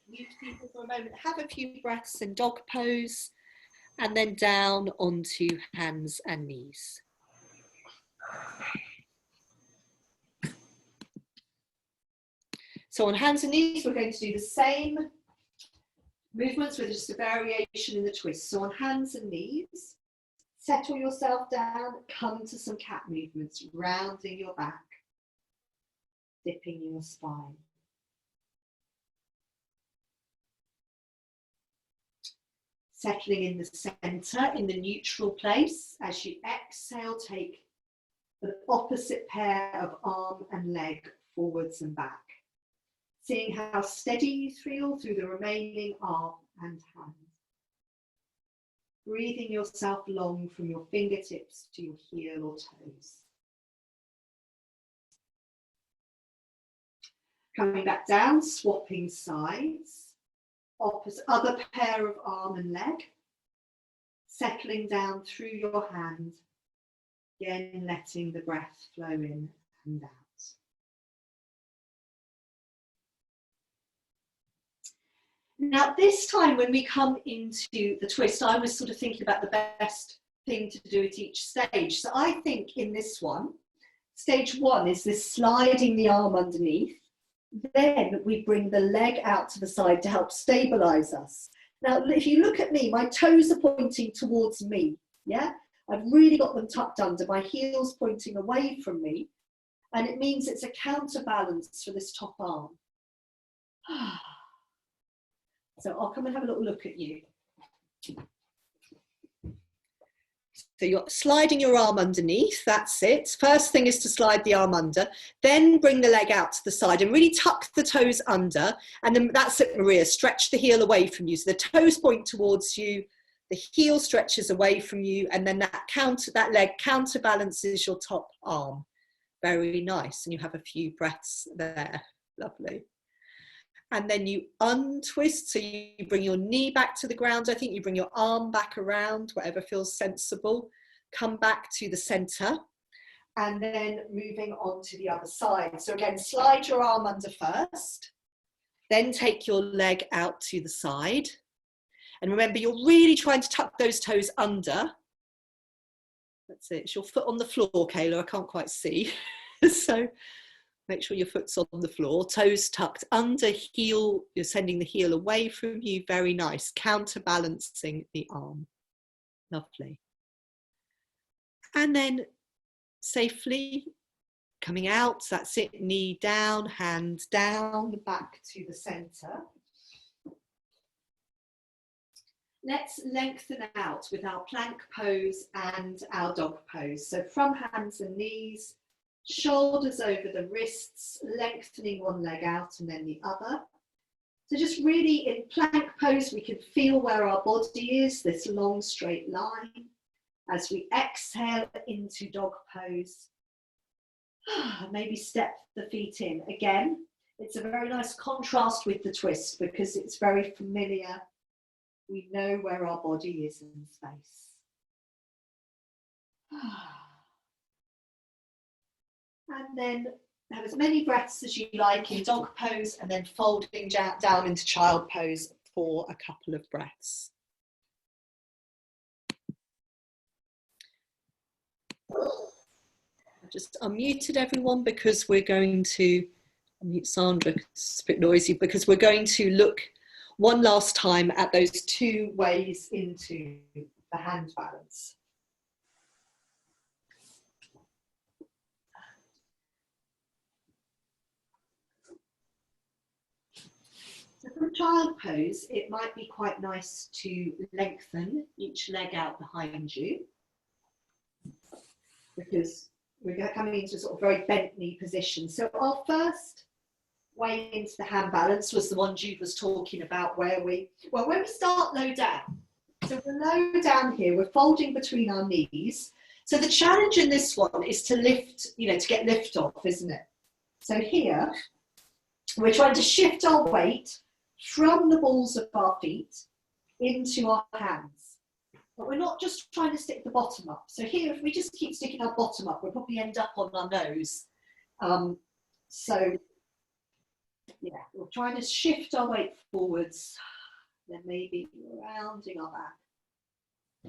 Mute people for a moment, have a few breaths in dog pose, and then down onto hands and knees. So on hands and knees, we're going to do the same movements with just a variation in the twist. So on hands and knees, settle yourself down, come to some cat movements, rounding your back, dipping your spine. Settling in the center, in the neutral place. As you exhale, take the opposite pair of arm and leg forwards and back. Seeing how steady you feel through the remaining arm and hand. Breathing yourself long from your fingertips to your heel or toes. Coming back down, swapping sides. Opposite, other pair of arm and leg. Settling down through your hand. Again, letting the breath flow in and out. Now, this time when we come into the twist, I was sort of thinking about the best thing to do at each stage. So I think in this one, stage one is this sliding the arm underneath. Then we bring the leg out to the side to help stabilize us. Now, if you look at me, my toes are pointing towards me. Yeah, I've really got them tucked under, my heels pointing away from me. And it means it's a counterbalance for this top arm. So I'll come and have a little look at you. So you're sliding your arm underneath, that's it. First thing is to slide the arm under, then bring the leg out to the side and really tuck the toes under. And then that's it, Maria, stretch the heel away from you. So the toes point towards you, the heel stretches away from you, and then that leg counterbalances your top arm. Very nice, and you have a few breaths there, lovely. And then you untwist, so you bring your knee back to the ground. I think you bring your arm back around, whatever feels sensible. Come back to the center, and then moving on to the other side. So again, slide your arm under first, then take your leg out to the side. And remember, you're really trying to tuck those toes under. That's it, it's your foot on the floor, Kayla, I can't quite see. So make sure your foot's on the floor, toes tucked under, heel, you're sending the heel away from you, very nice, counterbalancing the arm, lovely. And then safely coming out, that's it, knee down, hand down, back to the center. Let's lengthen out with our plank pose and our dog pose. So from hands and knees, shoulders over the wrists, lengthening one leg out and then the other. So just really in plank pose, we can feel where our body is, this long straight line. As we exhale into dog pose, maybe step the feet in. Again, it's a very nice contrast with the twist because it's very familiar. We know where our body is in space. And then have as many breaths as you like in dog pose, and then folding down into child pose for a couple of breaths. I've just unmuted everyone because we're going to unmute Sandra, it's a bit noisy, because we're going to look, one last time at those 2 ways into the hand balance. So from child pose, it might be quite nice to lengthen each leg out behind you, because we're coming into a sort of very bent knee position. So our first way into the hand balance was the one Jude was talking about, where when we start low down. So we're low down here, we're folding between our knees. So the challenge in this one is to lift, to get lift off, isn't it? So here, we're trying to shift our weight from the balls of our feet into our hands. But we're not just trying to stick the bottom up. So here, if we just keep sticking our bottom up, we'll probably end up on our nose. So yeah, we're trying to shift our weight forwards, then maybe rounding our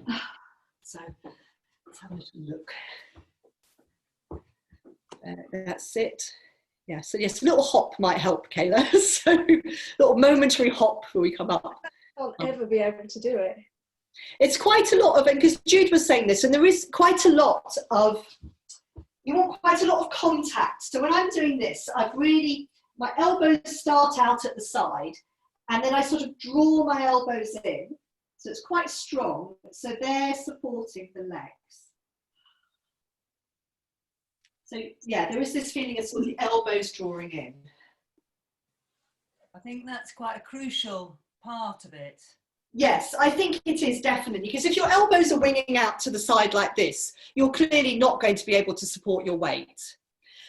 back. So let's have a little look. That's it. Yeah, so yes, a little hop might help, Kayla. So a little momentary hop before we come up. I won't ever be able to do it. It's quite a lot of, because Jude was saying this, and there is quite a lot of, you want quite a lot of contact. So when I'm doing this, my elbows start out at the side, and then I sort of draw my elbows in. So it's quite strong. So they're supporting the legs. So yeah, there is this feeling of sort of the elbows drawing in. I think that's quite a crucial part of it. Yes, I think it is, definitely, because if your elbows are winging out to the side like this, you're clearly not going to be able to support your weight,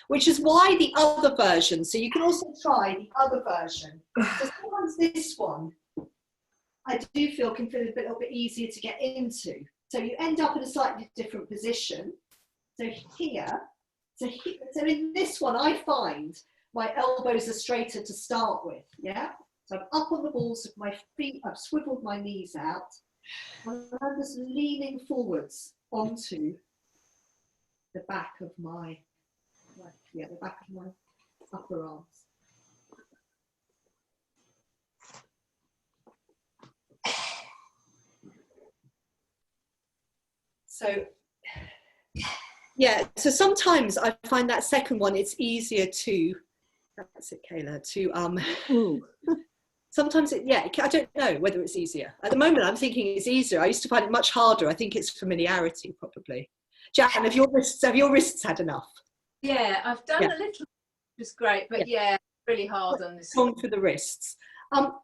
which is why the other version, so you can also try the other version. So sometimes this one, I do feel can feel a little bit easier to get into. So you end up in a slightly different position. So here, so in this one, I find my elbows are straighter to start with, yeah? So I'm up on the balls of my feet, I've swiveled my knees out, and I'm just leaning forwards onto the back of my, the back of my upper arms. So, yeah, so sometimes I find that second one, it's easier to, that's it, Kayla, to, sometimes I don't know whether it's easier. At the moment, I'm thinking it's easier. I used to find it much harder. I think it's familiarity, probably. Jan, have your wrists had enough? Yeah, I've done a little, which is great, but yeah, really hard on this. Strong for the wrists.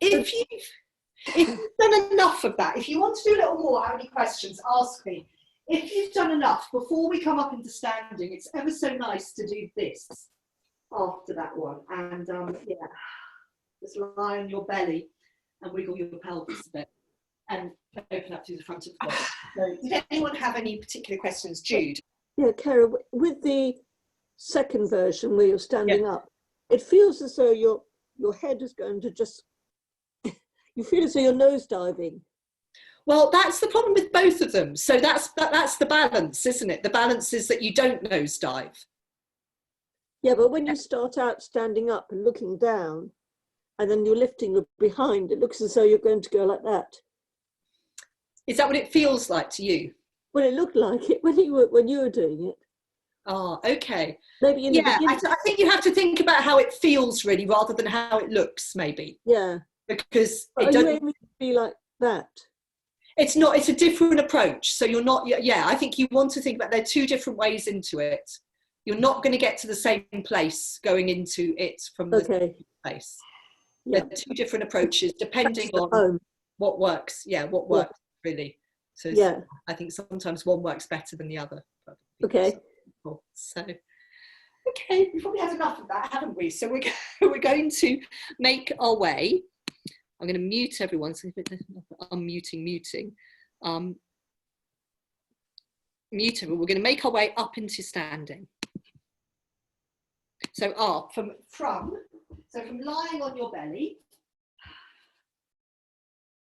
If you've done enough of that, if you want to do a little more, have any questions, ask me. If you've done enough, before we come up into standing, it's ever so nice to do this after that one. And yeah, just lie on your belly and wiggle your pelvis a bit and open up through the front of the body. So, did anyone have any particular questions? Jude? Yeah, Kara, with the second version where you're standing up, it feels as though your head is going to just, you feel as though you're nose diving. Well, that's the problem with both of them. So that's the balance, isn't it? The balance is that you don't nosedive. Yeah, but when you start out standing up and looking down, and then you're lifting your behind, it looks as though you're going to go like that. Is that what it feels like to you? Well, it looked like it when you were doing it. Oh, okay. Maybe in the beginning. I think you have to think about how it feels really, rather than how it looks, maybe. Yeah. Because it doesn't aiming to be like that. It's not. It's a different approach. So you're not. Yeah, I think you want to think about there are two different ways into it. You're not going to get to the same place going into it from the same place. Yeah. There are two different approaches depending on what works. Yeah, what works really. So yeah, I think sometimes one works better than the other. Okay. So, okay, we've probably had enough of that, haven't we? So we're going to make our way. I'm going to mute everyone. So I'm muting. Mute everyone. We're going to make our way up into standing. So from lying on your belly,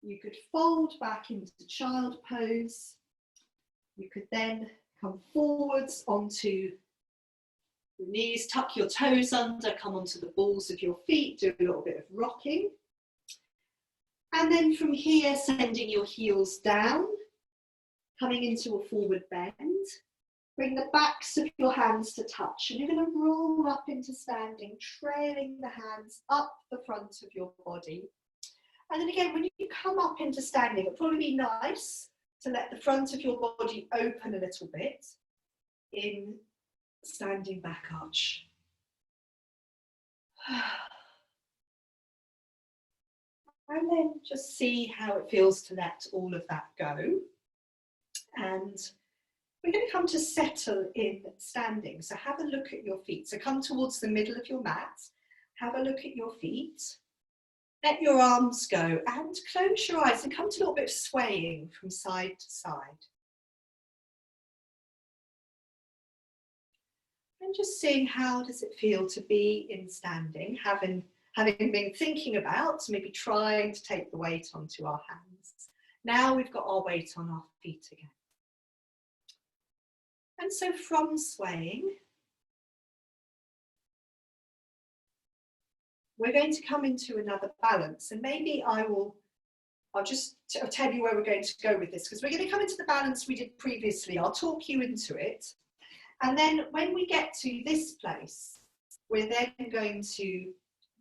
you could fold back into child pose. You could then come forwards onto the knees, tuck your toes under, come onto the balls of your feet, do a little bit of rocking. And then from here, sending your heels down, coming into a forward bend. Bring the backs of your hands to touch, and you're going to roll up into standing, trailing the hands up the front of your body. And then again, when you come up into standing, it'll probably be nice to let the front of your body open a little bit in standing back arch. And then just see how it feels to let all of that go. And we're going to come to settle in standing. So have a look at your feet. So come towards the middle of your mat. Have a look at your feet. Let your arms go and close your eyes and come to a little bit of swaying from side to side. And just seeing how does it feel to be in standing, having been thinking about maybe trying to take the weight onto our hands. Now we've got our weight on our feet again. And so from swaying, we're going to come into another balance, and maybe I'll just tell you where we're going to go with this, because we're going to come into the balance we did previously. I'll talk you into it. And then when we get to this place, we're then going to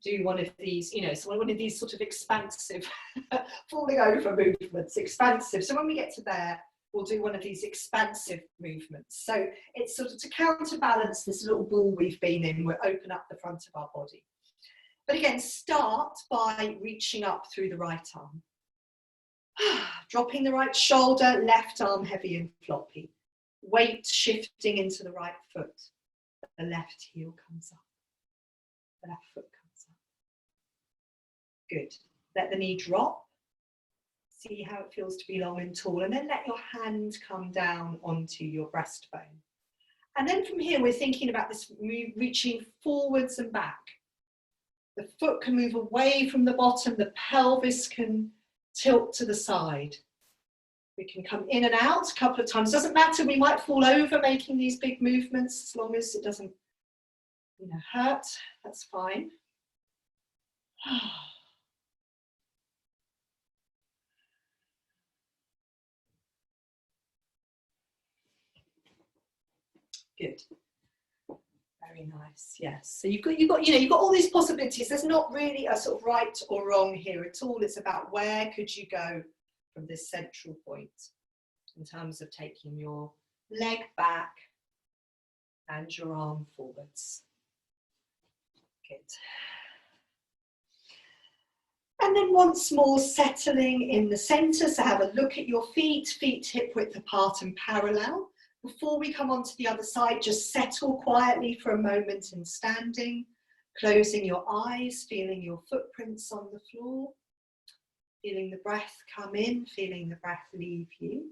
do one of these, so one of these sort of expansive, falling over movements, expansive. So when we get to there, we'll do one of these expansive movements. So it's sort of to counterbalance this little ball we've been in, we'll open up the front of our body. But again, start by reaching up through the right arm. Dropping the right shoulder, left arm heavy and floppy. Weight shifting into the right foot. The left heel comes up. The left foot comes up. Good. Let the knee drop. See how it feels to be long and tall, and then let your hand come down onto your breastbone. And then from here, we're thinking about this move, reaching forwards and back. The foot can move away from the bottom, the pelvis can tilt to the side. We can come in and out a couple of times. Doesn't matter, we might fall over making these big movements, as long as it doesn't hurt, that's fine. Good. Very nice. Yes. So you've got all these possibilities. There's not really a sort of right or wrong here at all. It's about where could you go from this central point in terms of taking your leg back and your arm forwards. Good. And then once more settling in the center. So have a look at your feet hip width apart and parallel. Before we come on to the other side, just settle quietly for a moment in standing, closing your eyes, feeling your footprints on the floor, feeling the breath come in, feeling the breath leave you.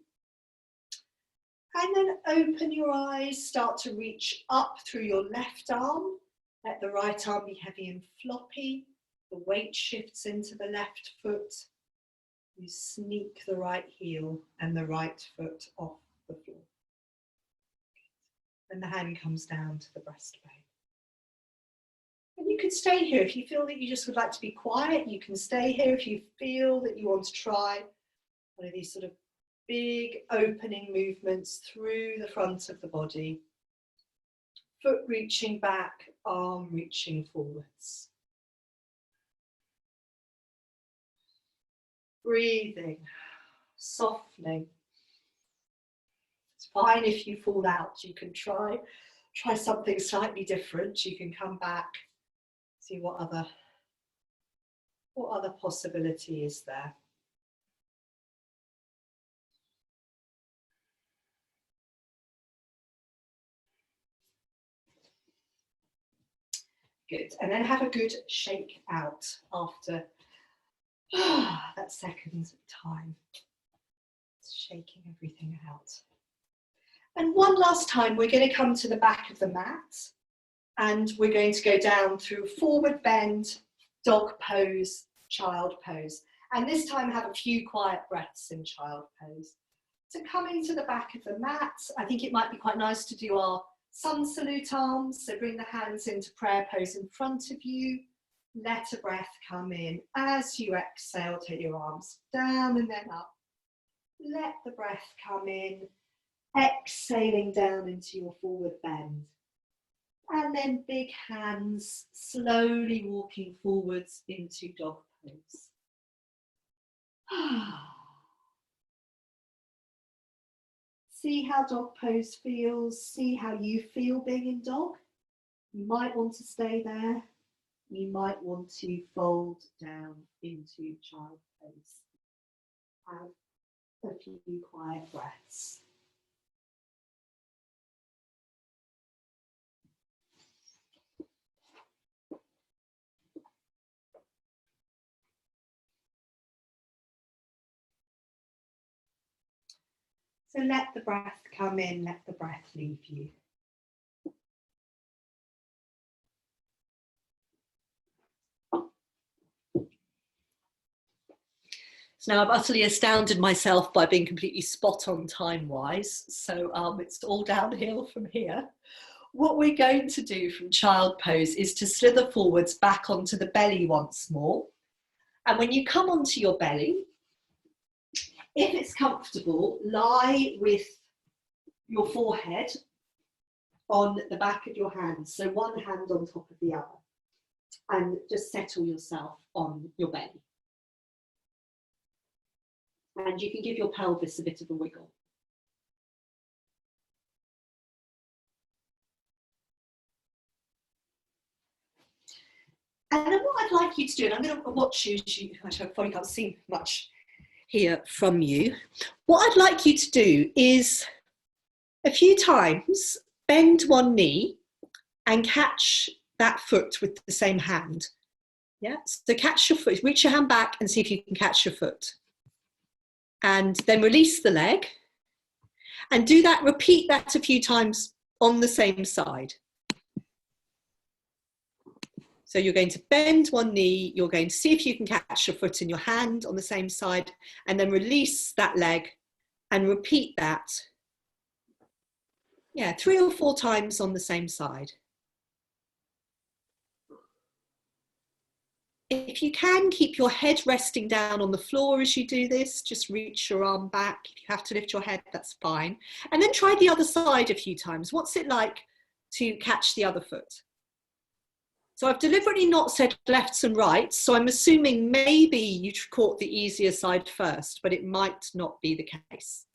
And then open your eyes, start to reach up through your left arm. Let the right arm be heavy and floppy. The weight shifts into the left foot. You sneak the right heel and the right foot off the floor. And the hand comes down to the breastbone. And you can stay here. If you feel that you just would like to be quiet, you can stay here. If you feel that you want to try one of these sort of big opening movements through the front of the body. Foot reaching back, arm reaching forwards. Breathing, softening. It's fine if you fall out. You can try something slightly different. You can come back, see what other possibility is there. Good, and then have a good shake out after that second time. Shaking everything out. And one last time, we're going to come to the back of the mat and we're going to go down through forward bend, dog pose, child pose. And this time have a few quiet breaths in child pose. So coming to the back of the mat, I think it might be quite nice to do our sun salute arms. So bring the hands into prayer pose in front of you. let a breath come in. As you exhale, take your arms down and then up. Let the breath come in, exhaling down into your forward bend. And then big hands, slowly walking forwards into dog pose. See how dog pose feels. See how you feel being in dog. You might want to stay there. You might want to fold down into child pose. Have a few quiet breaths. So let the breath come in, let the breath leave you. So now I've utterly astounded myself by being completely spot on time-wise. So it's all downhill from here. What we're going to do from child pose is to slither forwards back onto the belly once more. And when you come onto your belly, if it's comfortable, lie with your forehead on the back of your hands. So one hand on top of the other. And just settle yourself on your belly. And you can give your pelvis a bit of a wiggle. And then what I'd like you to do, and I'm going to watch you, I probably can't see much here from you. What I'd like you to do is a few times bend one knee and catch that foot with the same hand. Yeah, so catch your foot, reach your hand back and see if you can catch your foot. And then release the leg and do that, repeat that a few times on the same side. So you're going to bend one knee, you're going to see if you can catch your foot in your hand on the same side, and then release that leg and repeat that. Yeah, 3 or 4 times on the same side. If you can, keep your head resting down on the floor as you do this. Just reach your arm back. If you have to lift your head, that's fine. And then try the other side a few times. What's it like to catch the other foot? So I've deliberately not said lefts and rights, so I'm assuming maybe you caught the easier side first, but it might not be the case.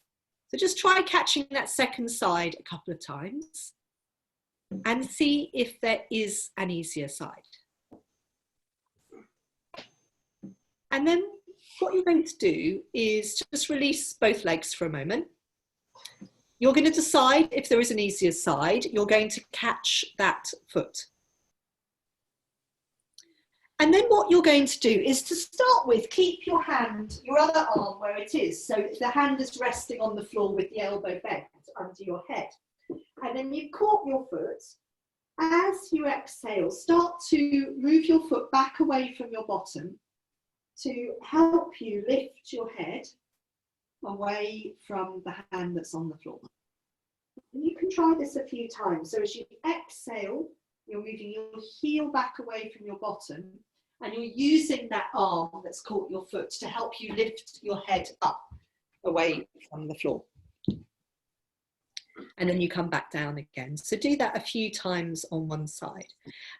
So just try catching that second side a couple of times and see if there is an easier side. And then what you're going to do is just release both legs for a moment. You're going to decide if there is an easier side. You're going to catch that foot. And then what you're going to do is to start with, keep your hand, your other arm where it is. So the hand is resting on the floor with the elbow bent under your head. And then you've caught your foot. As you exhale, start to move your foot back away from your bottom to help you lift your head away from the hand that's on the floor. And you can try this a few times. So as you exhale, you're moving your heel back away from your bottom and you're using that arm that's caught your foot to help you lift your head up away from the floor. And then you come back down again. So do that a few times on one side.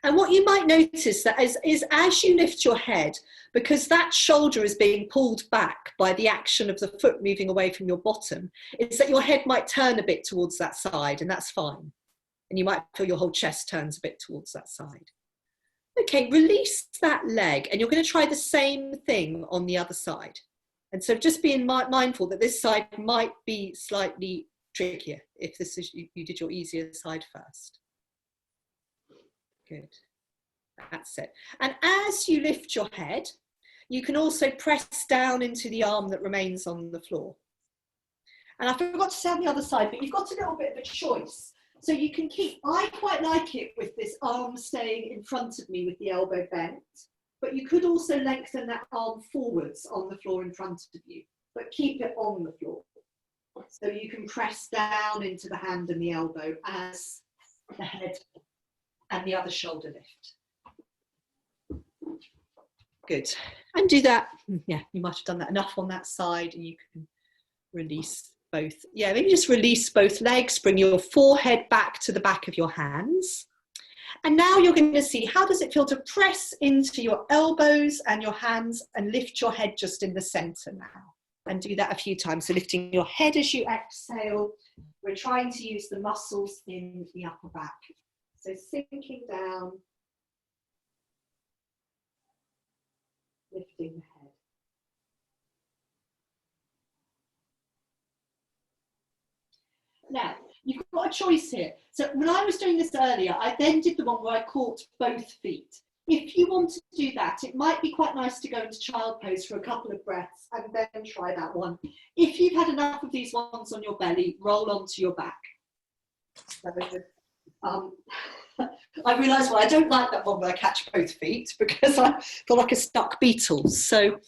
And what you might notice that is as you lift your head, because that shoulder is being pulled back by the action of the foot moving away from your bottom, is that your head might turn a bit towards that side, and that's fine. And you might feel your whole chest turns a bit towards that side. Okay, release that leg, and you're going to try the same thing on the other side. And so just being mindful that this side might be slightly trickier if this is you did your easier side first. Good, that's it. And as you lift your head, you can also press down into the arm that remains on the floor. And I forgot to say on the other side, but you've got a little bit of a choice. So you can keep, I quite like it with this arm staying in front of me with the elbow bent, but you could also lengthen that arm forwards on the floor in front of you, but keep it on the floor. So you can press down into the hand and the elbow as the head and the other shoulder lift. Good. And do that. Yeah, you might have done that enough on that side, and you can release both. Yeah, maybe just release both legs. Bring your forehead back to the back of your hands. And now you're going to see, how does it feel to press into your elbows and your hands and lift your head just in the center now? And do that a few times. So lifting your head as you exhale. We're trying to use the muscles in the upper back. So sinking down, lifting the head. Now, you've got a choice here. So when I was doing this earlier, I then did the one where I caught both feet. If you want to do that, it might be quite nice to go into child pose for a couple of breaths and then try that one. If you've had enough of these ones on your belly, roll onto your back. I realise why I don't like that one where I catch both feet, because I feel like a stuck beetle. So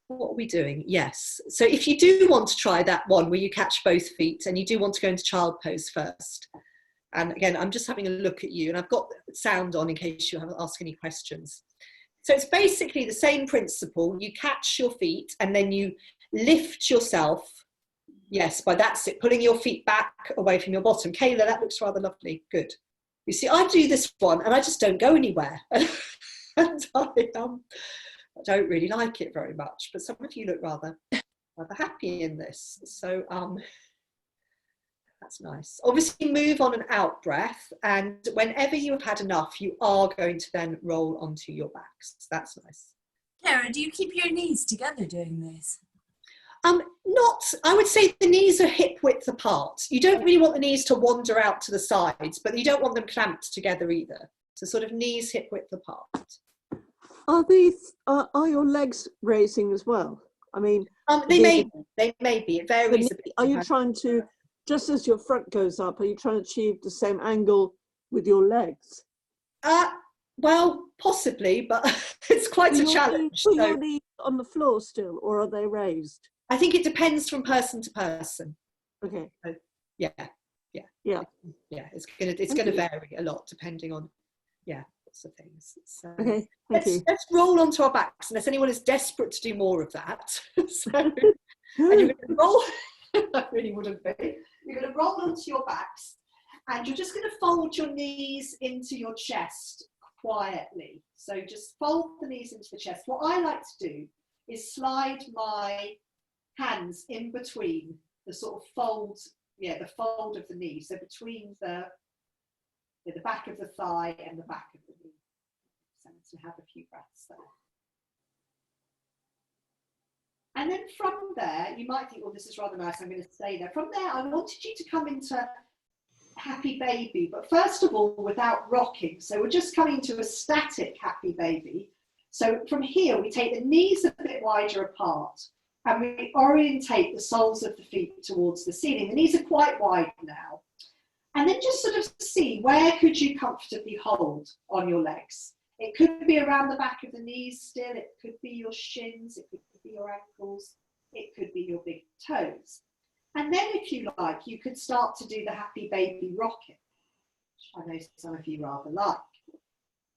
what are we doing? Yes. So if you do want to try that one where you catch both feet and you do want to go into child pose first, and again, I'm just having a look at you, and I've got sound on in case you haven't asked any questions. So it's basically the same principle. You catch your feet and then you lift yourself. Yes, by that's it, pulling your feet back away from your bottom. Kayla, that looks rather lovely. Good. You see, I do this one and I just don't go anywhere. And I don't really like it very much, but some of you look rather happy in this. So that's nice. Obviously move on an out breath, and whenever you have had enough, you are going to then roll onto your backs. That's nice. Sarah, do you keep your knees together doing this? Not, I would say the knees are hip width apart. You don't really want the knees to wander out to the sides, but you don't want them clamped together either. So sort of knees hip width apart. Are your legs raising as well? I mean, they may be. It varies a bit. Are you trying to, just as your front goes up, are you trying to achieve the same angle with your legs? Well, possibly, but it's quite a challenge. Are your knees on the floor still, or are they raised? I think it depends from person to person. Okay. So, yeah. It's gonna vary a lot depending on lots of things. So okay. Let's roll onto our backs, unless anyone is desperate to do more of that. So, and you're going to roll. I really wouldn't be. You're going to roll onto your backs, and you're just going to fold your knees into your chest quietly. So just fold the knees into the chest. What I like to do is slide my hands in between the sort of folds, the fold of the knee. So between the back of the thigh and the back of the knee. So to have a few breaths there. And then from there, you might think, oh, this is rather nice, I'm going to stay there. From there, I wanted you to come into happy baby, but first of all, without rocking. So we're just coming to a static happy baby. So from here, we take the knees a bit wider apart, and we orientate the soles of the feet towards the ceiling. The knees are quite wide now. And then just sort of see, where could you comfortably hold on your legs? It could be around the back of the knees still, it could be your shins, it could be your ankles, it could be your big toes. And then if you like, you could start to do the happy baby rocking, which I know some of you rather like.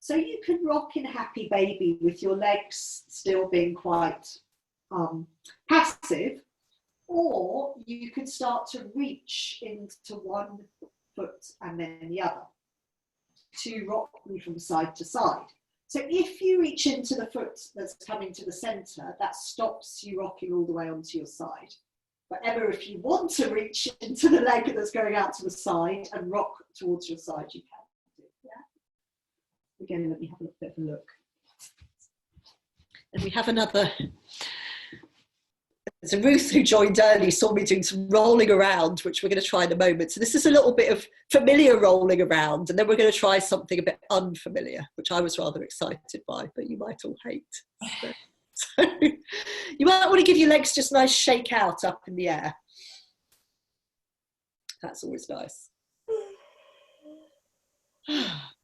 So you can rock in happy baby with your legs still being quite passive, or you could start to reach into one foot and then the other to rock me from side to side. So if you reach into the foot that's coming to the centre, that stops you rocking all the way onto your side. But ever if you want to reach into the leg that's going out to the side and rock towards your side, you can. Yeah. Again, let me have a bit of a look. And we have another. So Ruth, who joined early, saw me doing some rolling around, which we're going to try in a moment. So this is a little bit of familiar rolling around, and then we're going to try something a bit unfamiliar, which I was rather excited by, but you might all hate. So you might want to give your legs just a nice shake out up in the air. That's always nice.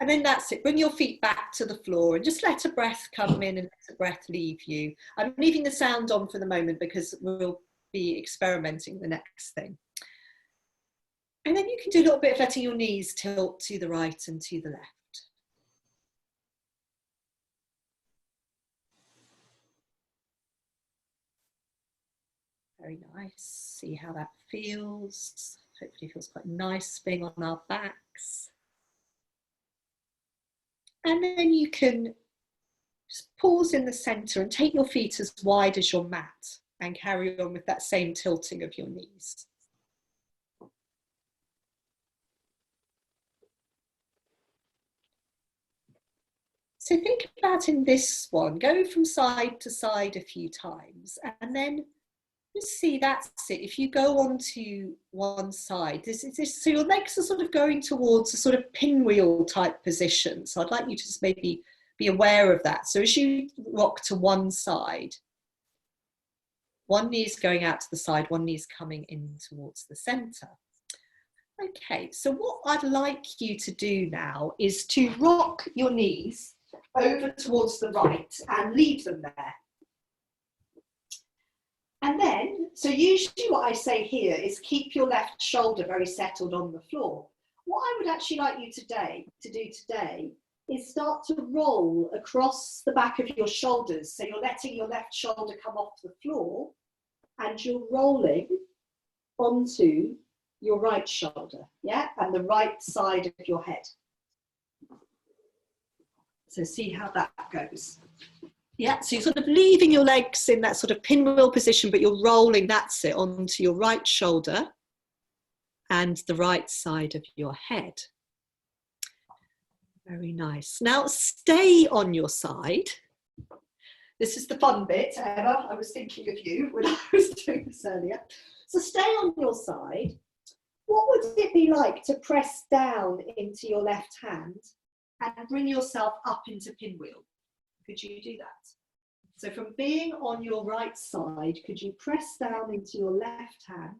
And then that's it. Bring your feet back to the floor and just let a breath come in and let a breath leave you. I'm leaving the sound on for the moment because we'll be experimenting the next thing. And then you can do a little bit of letting your knees tilt to the right and to the left. Very nice. See how that feels. Hopefully it feels quite nice being on our backs. And then you can just pause in the center and take your feet as wide as your mat and carry on with that same tilting of your knees. So think about in this one, go from side to side a few times and then just see that's it. If you go on to one side, so your legs are sort of going towards a sort of pinwheel type position. So I'd like you to just maybe be aware of that. So as you rock to one side, one knee is going out to the side, one knee is coming in towards the center. Okay, so what I'd like you to do now is to rock your knees over towards the right and leave them there. And then, so usually what I say here is keep your left shoulder very settled on the floor. What I would actually like you to do today is start to roll across the back of your shoulders. So you're letting your left shoulder come off the floor and you're rolling onto your right shoulder, yeah, and the right side of your head. So see how that goes. Yeah, so you're sort of leaving your legs in that sort of pinwheel position, but you're rolling, that's it, onto your right shoulder and the right side of your head. Very nice. Now stay on your side. This is the fun bit, Emma. I was thinking of you when I was doing this earlier. So stay on your side. What would it be like to press down into your left hand and bring yourself up into pinwheel? Could you do that? So from being on your right side, could you press down into your left hand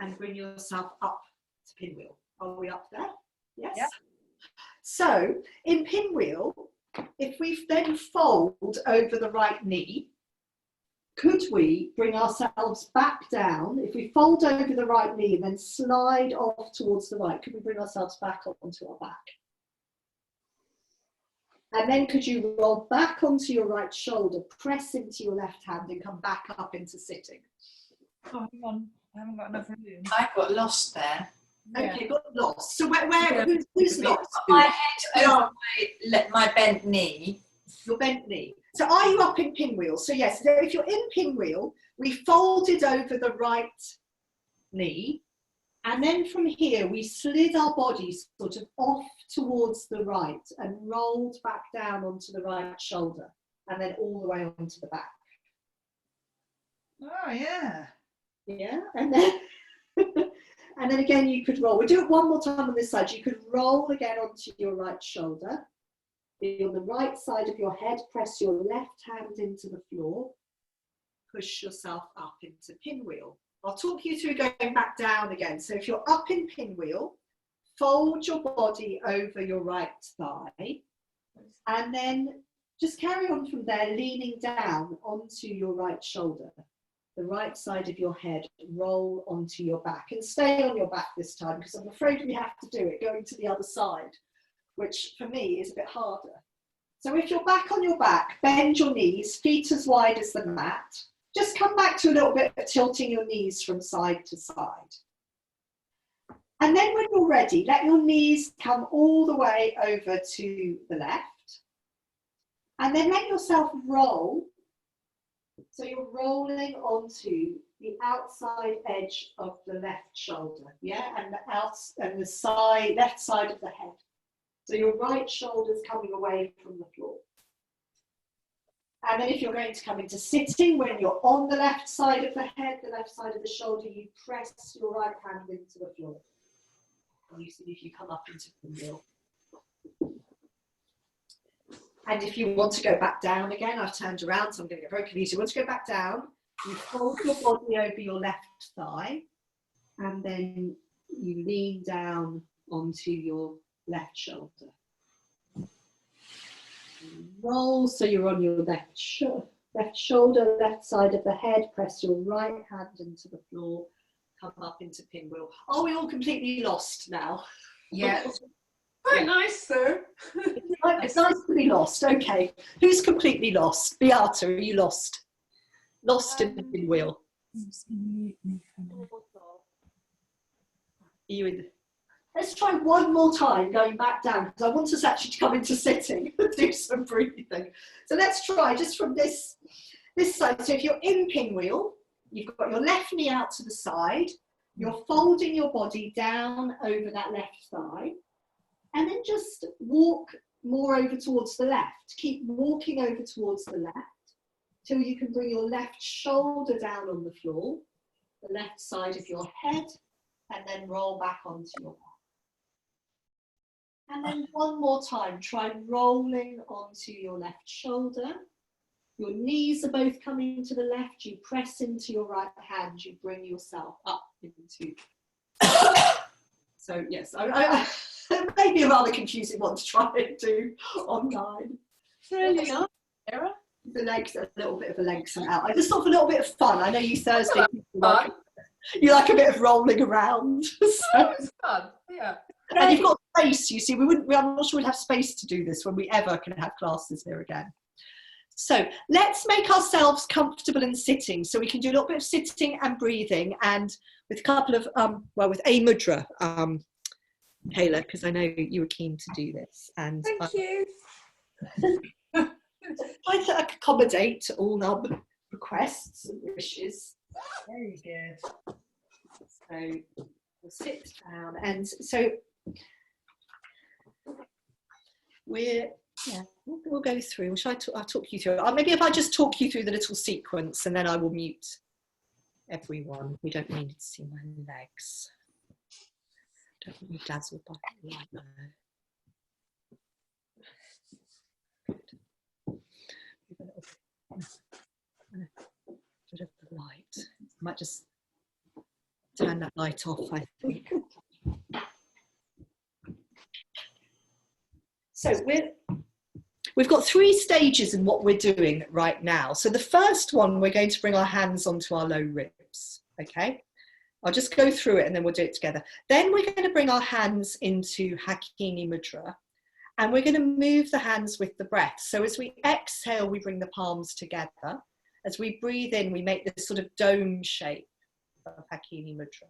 and bring yourself up to pinwheel? Are we up there? Yes? Yep. So in pinwheel, if we then fold over the right knee, could we bring ourselves back down? If we fold over the right knee and then slide off towards the right, could we bring ourselves back up onto our back? And then could you roll back onto your right shoulder, press into your left hand and come back up into sitting? Oh, hang on, I haven't got enough room. I got lost there. Okay, got lost. So who's lost? My head over my bent knee. Your bent knee. So are you up in pinwheel? So yes, so if you're in pinwheel, we folded over the right knee. And then from here, we slid our bodies sort of off towards the right and rolled back down onto the right shoulder and then all the way onto the back. Oh, yeah. Yeah, and then, and then again, you could roll. We'll do it one more time on this side. You could roll again onto your right shoulder. Be on the right side of your head, press your left hand into the floor, push yourself up into pinwheel. I'll talk you through going back down again. So if you're up in pinwheel, fold your body over your right thigh and then just carry on from there, leaning down onto your right shoulder. The right side of your head, roll onto your back and stay on your back this time because I'm afraid we have to do it going to the other side, which for me is a bit harder. So if you're back on your back, bend your knees, feet as wide as the mat. Just come back to a little bit of tilting your knees from side to side. And then when you're ready, let your knees come all the way over to the left. And then let yourself roll. So you're rolling onto the outside edge of the left shoulder, yeah, and the left side of the head. So your right shoulder's coming away from the floor. And then if you're going to come into sitting, when you're on the left side of the head, the left side of the shoulder, you press your right hand into the floor. And you see if you come up into the middle. And if you want to go back down again, I've turned around, so I'm going to get very confused. You want to go back down, you fold your body over your left thigh, and then you lean down onto your left shoulder. Roll so you're on your left shoulder, left side of the head, press your right hand into the floor, come up into pinwheel. Are we all completely lost now? Yeah. Quite nice though. It's nice to be lost. Okay. Who's completely lost? Beata, are you lost? Lost in the pinwheel. I'm just going to mute me for a minute. You in? Let's try one more time going back down, because I want us actually to come into sitting and do some breathing. So let's try just from this side. So if you're in pinwheel, you've got your left knee out to the side, you're folding your body down over that left thigh, and then just walk more over towards the left. Keep walking over towards the left till you can bring your left shoulder down on the floor, the left side of your head, and then roll back onto your back. And then one more time, try rolling onto your left shoulder. Your knees are both coming to the left. You press into your right hand. You bring yourself up into. So yes, it may be a rather confusing one to try and do online. Really nice, Sarah. The legs are a little bit of a lengthen out. I just thought for a little bit of fun. I know you Thursday people you like a bit of rolling around. So. It's fun, yeah. And you've got space, you see. I'm not sure we'd have space to do this when we ever can have classes here again. So let's make ourselves comfortable in sitting. So we can do a little bit of sitting and breathing, and with a couple of, with a mudra, Kayla, because I know you were keen to do this. And Thank you. Try to accommodate all our requests and wishes. Very good. So we'll sit down, and so we'll go through. I'll talk you through it. Maybe if I just talk you through the little sequence, and then I will mute everyone. We don't need to see my legs. Don't want to be dazzled by the light though. A bit of the light. I might just turn that light off, I think. So we've got 3 stages in what we're doing right now. So the first one, we're going to bring our hands onto our low ribs, okay? I'll just go through it and then we'll do it together. Then we're going to bring our hands into hakini mudra, and we're going to move the hands with the breath. So as we exhale, we bring the palms together. As we breathe in, we make this sort of dome shape of hakini mudra.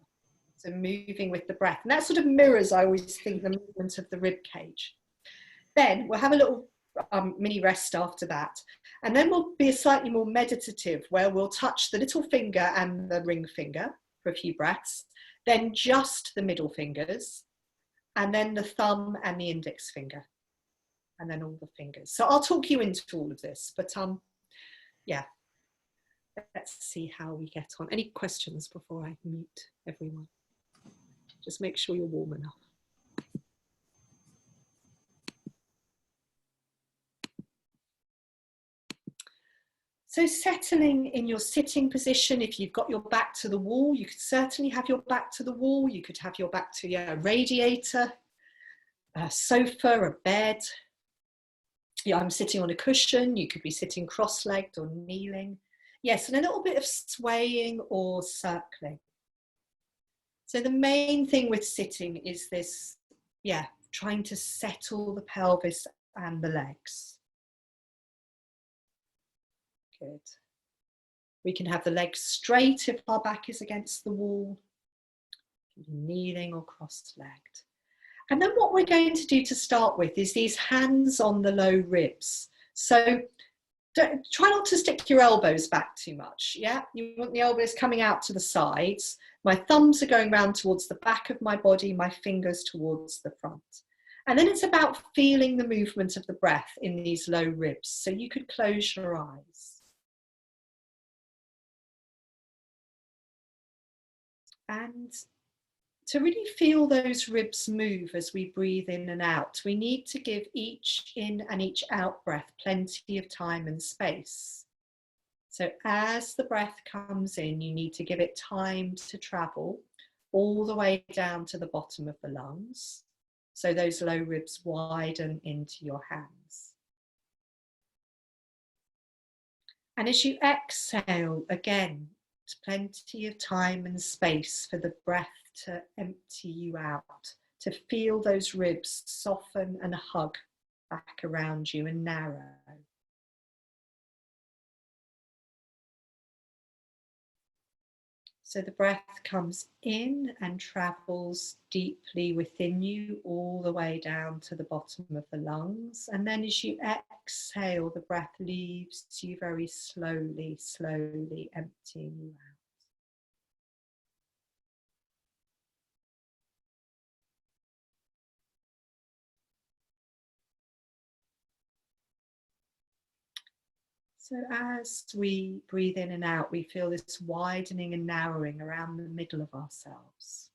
So moving with the breath. And that sort of mirrors, I always think, the movement of the rib cage. Then we'll have a little mini rest after that. And then we'll be slightly more meditative, where we'll touch the little finger and the ring finger for a few breaths, then just the middle fingers, and then the thumb and the index finger, and then all the fingers. So I'll talk you into all of this, but yeah, let's see how we get on. Any questions before I mute everyone? Just make sure you're warm enough. So settling in your sitting position, if you've got your back to the wall, you could certainly have your back to the wall. You could have your back to a radiator, a sofa, a bed. Yeah, I'm sitting on a cushion. You could be sitting cross-legged or kneeling. Yes, and a little bit of swaying or circling. So the main thing with sitting is this, trying to settle the pelvis and the legs. Good. We can have the legs straight if our back is against the wall, kneeling or cross-legged. And then what we're going to do to start with is these hands on the low ribs. So try not to stick your elbows back too much. Yeah, you want the elbows coming out to the sides. My thumbs are going round towards the back of my body, my fingers towards the front. And then it's about feeling the movement of the breath in these low ribs. So you could close your eyes. And to really feel those ribs move as we breathe in and out, we need to give each in and each out breath plenty of time and space. So as the breath comes in, you need to give it time to travel all the way down to the bottom of the lungs. So those low ribs widen into your hands. And as you exhale, again, plenty of time and space for the breath to empty you out, to feel those ribs soften and hug back around you and narrow. So the breath comes in and travels deeply within you all the way down to the bottom of the lungs. And then as you exhale, the breath leaves you very slowly, slowly emptying you out. So as we breathe in and out, we feel this widening and narrowing around the middle of ourselves.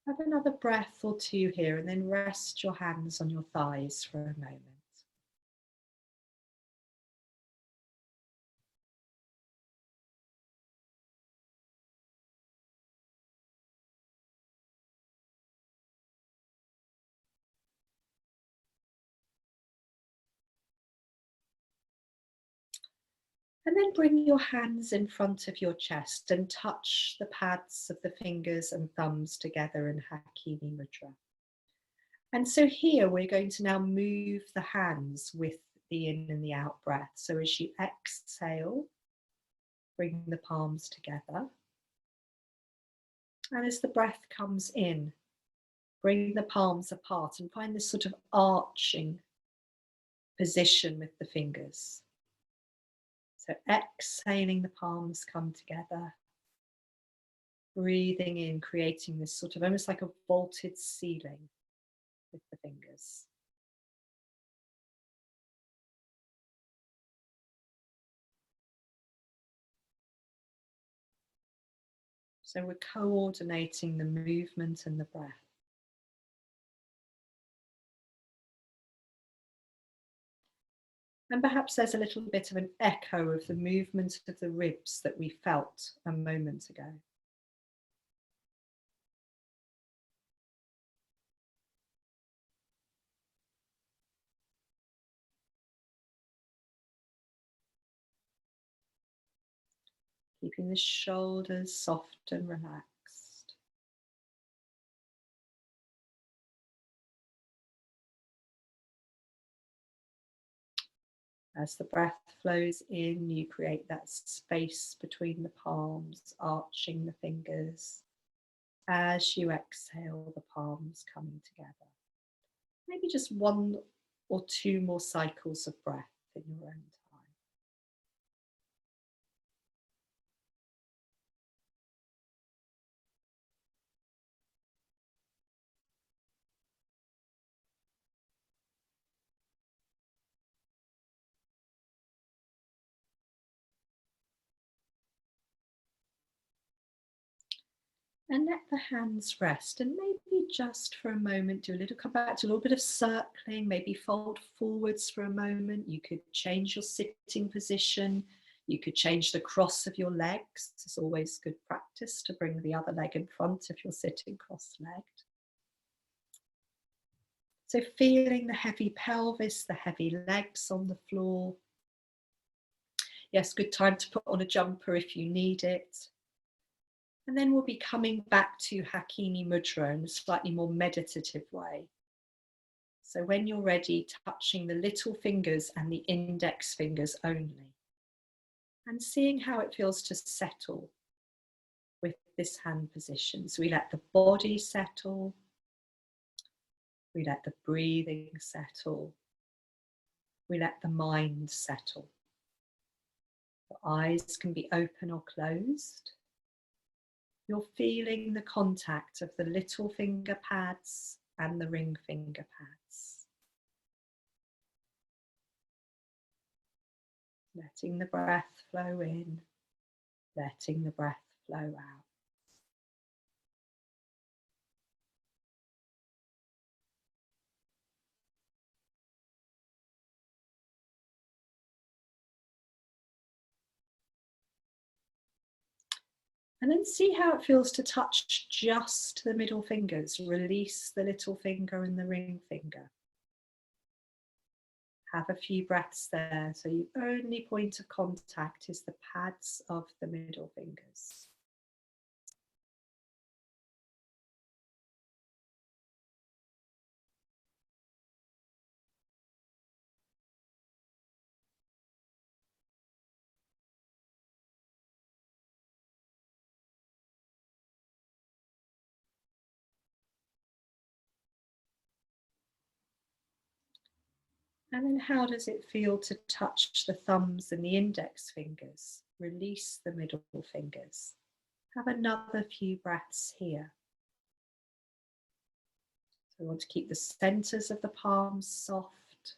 Have another breath or two here and then rest your hands on your thighs for a moment. And then bring your hands in front of your chest and touch the pads of the fingers and thumbs together in hakini mudra. And so here we're going to now move the hands with the in and the out breath. So as you exhale, bring the palms together. And as the breath comes in, bring the palms apart and find this sort of arching position with the fingers. So exhaling, the palms come together. Breathing in, creating this sort of almost like a vaulted ceiling with the fingers. So we're coordinating the movement and the breath. And perhaps there's a little bit of an echo of the movement of the ribs that we felt a moment ago. Keeping the shoulders soft and relaxed. As the breath flows in, you create that space between the palms, arching the fingers. As you exhale, the palms coming together. Maybe just one or two more cycles of breath in your own time. And let the hands rest, and maybe just for a moment come back to a little bit of circling, maybe fold forwards for a moment. You could change your sitting position. You could change the cross of your legs. It's always good practice to bring the other leg in front if you're sitting cross-legged. So feeling the heavy pelvis, the heavy legs on the floor. Yes, good time to put on a jumper if you need it. And then we'll be coming back to hakini mudra in a slightly more meditative way. So when you're ready, touching the little fingers and the index fingers only, and seeing how it feels to settle with this hand position. So we let the body settle, we let the breathing settle, we let the mind settle. The eyes can be open or closed. You're feeling the contact of the little finger pads and the ring finger pads. Letting the breath flow in, letting the breath flow out. And then see how it feels to touch just the middle fingers. Release the little finger and the ring finger. Have a few breaths there. So your only point of contact is the pads of the middle fingers. And then how does it feel to touch the thumbs and the index fingers? Release the middle fingers. Have another few breaths here. So we want to keep the centers of the palms soft,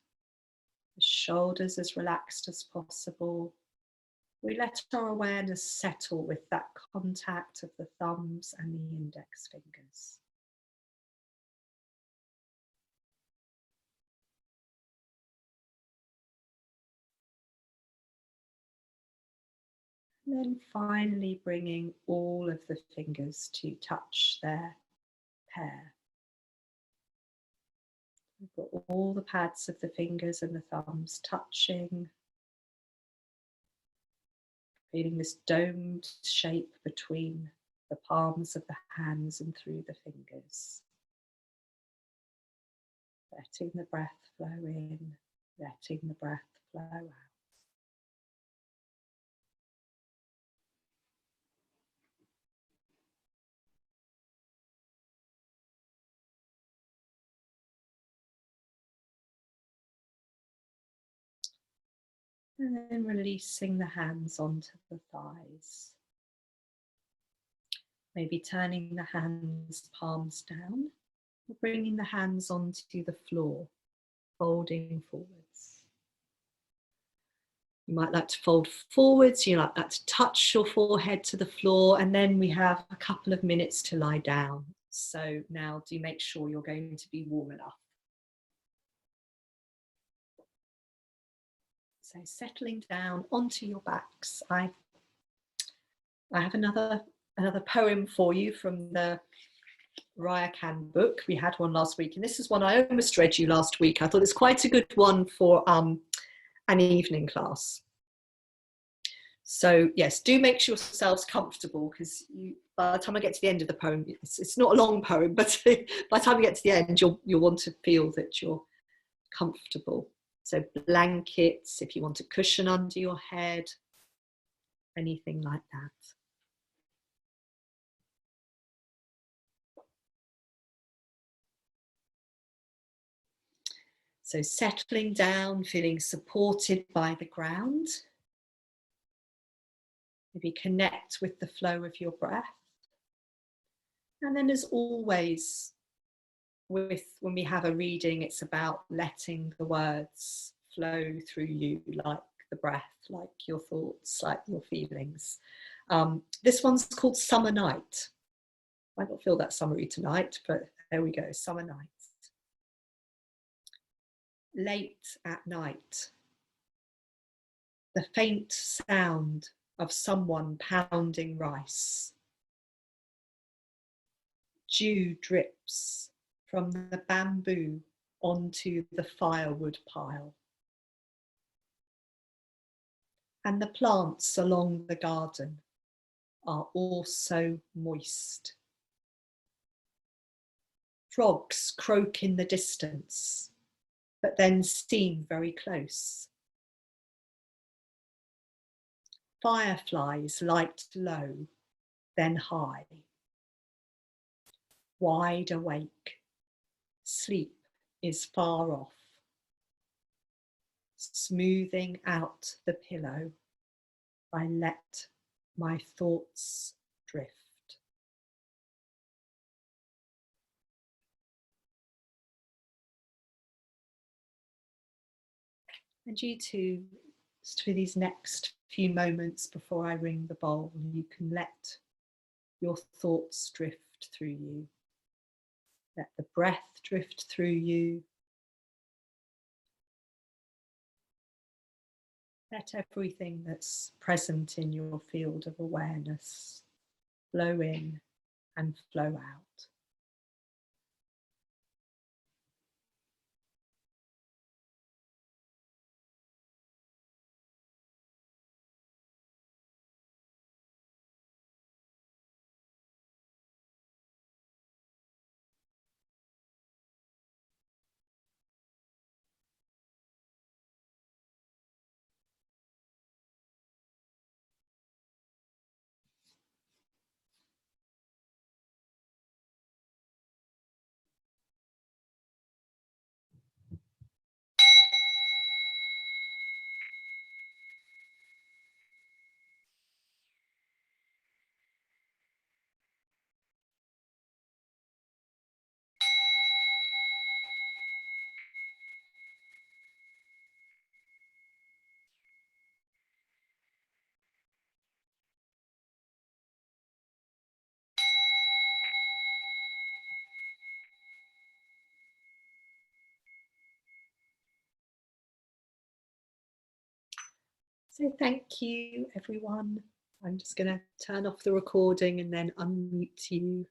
the shoulders as relaxed as possible. We let our awareness settle with that contact of the thumbs and the index fingers. And then finally bringing all of the fingers to touch their pair. We've got all the pads of the fingers and the thumbs touching, creating this domed shape between the palms of the hands and through the fingers. Letting the breath flow in, letting the breath flow out. And then releasing the hands onto the thighs. Maybe turning the hands palms down, or bringing the hands onto the floor, folding forwards. You might like to fold forwards, you might like to touch your forehead to the floor, and then we have a couple of minutes to lie down. So now do make sure you're going to be warm enough. So settling down onto your backs. I have another poem for you from the Raya Khan book. We had one last week, and this is one I almost read you last week. I thought it's quite a good one for an evening class. So yes, do make yourselves comfortable, because by the time I get to the end of the poem, it's not a long poem, but by the time you get to the end, you'll want to feel that you're comfortable. So blankets, if you want a cushion under your head, anything like that. So settling down, feeling supported by the ground. Maybe connect with the flow of your breath. And then as always, when we have a reading, it's about letting the words flow through you like the breath, like your thoughts, like your feelings. This one's called Summer Night. Might not feel that summery tonight, but there we go, Summer Night. Late at night, the faint sound of someone pounding rice. Dew drips from the bamboo onto the firewood pile. And the plants along the garden are also moist. Frogs croak in the distance, but then seem very close. Fireflies light low, then high. Wide awake, sleep is far off. Smoothing out the pillow, I let my thoughts drift. And you too, just for these next few moments before I ring the bowl, you can let your thoughts drift through you. Let the breath drift through you. Let everything that's present in your field of awareness flow in and flow out. So thank you, everyone. I'm just going to turn off the recording and then unmute you.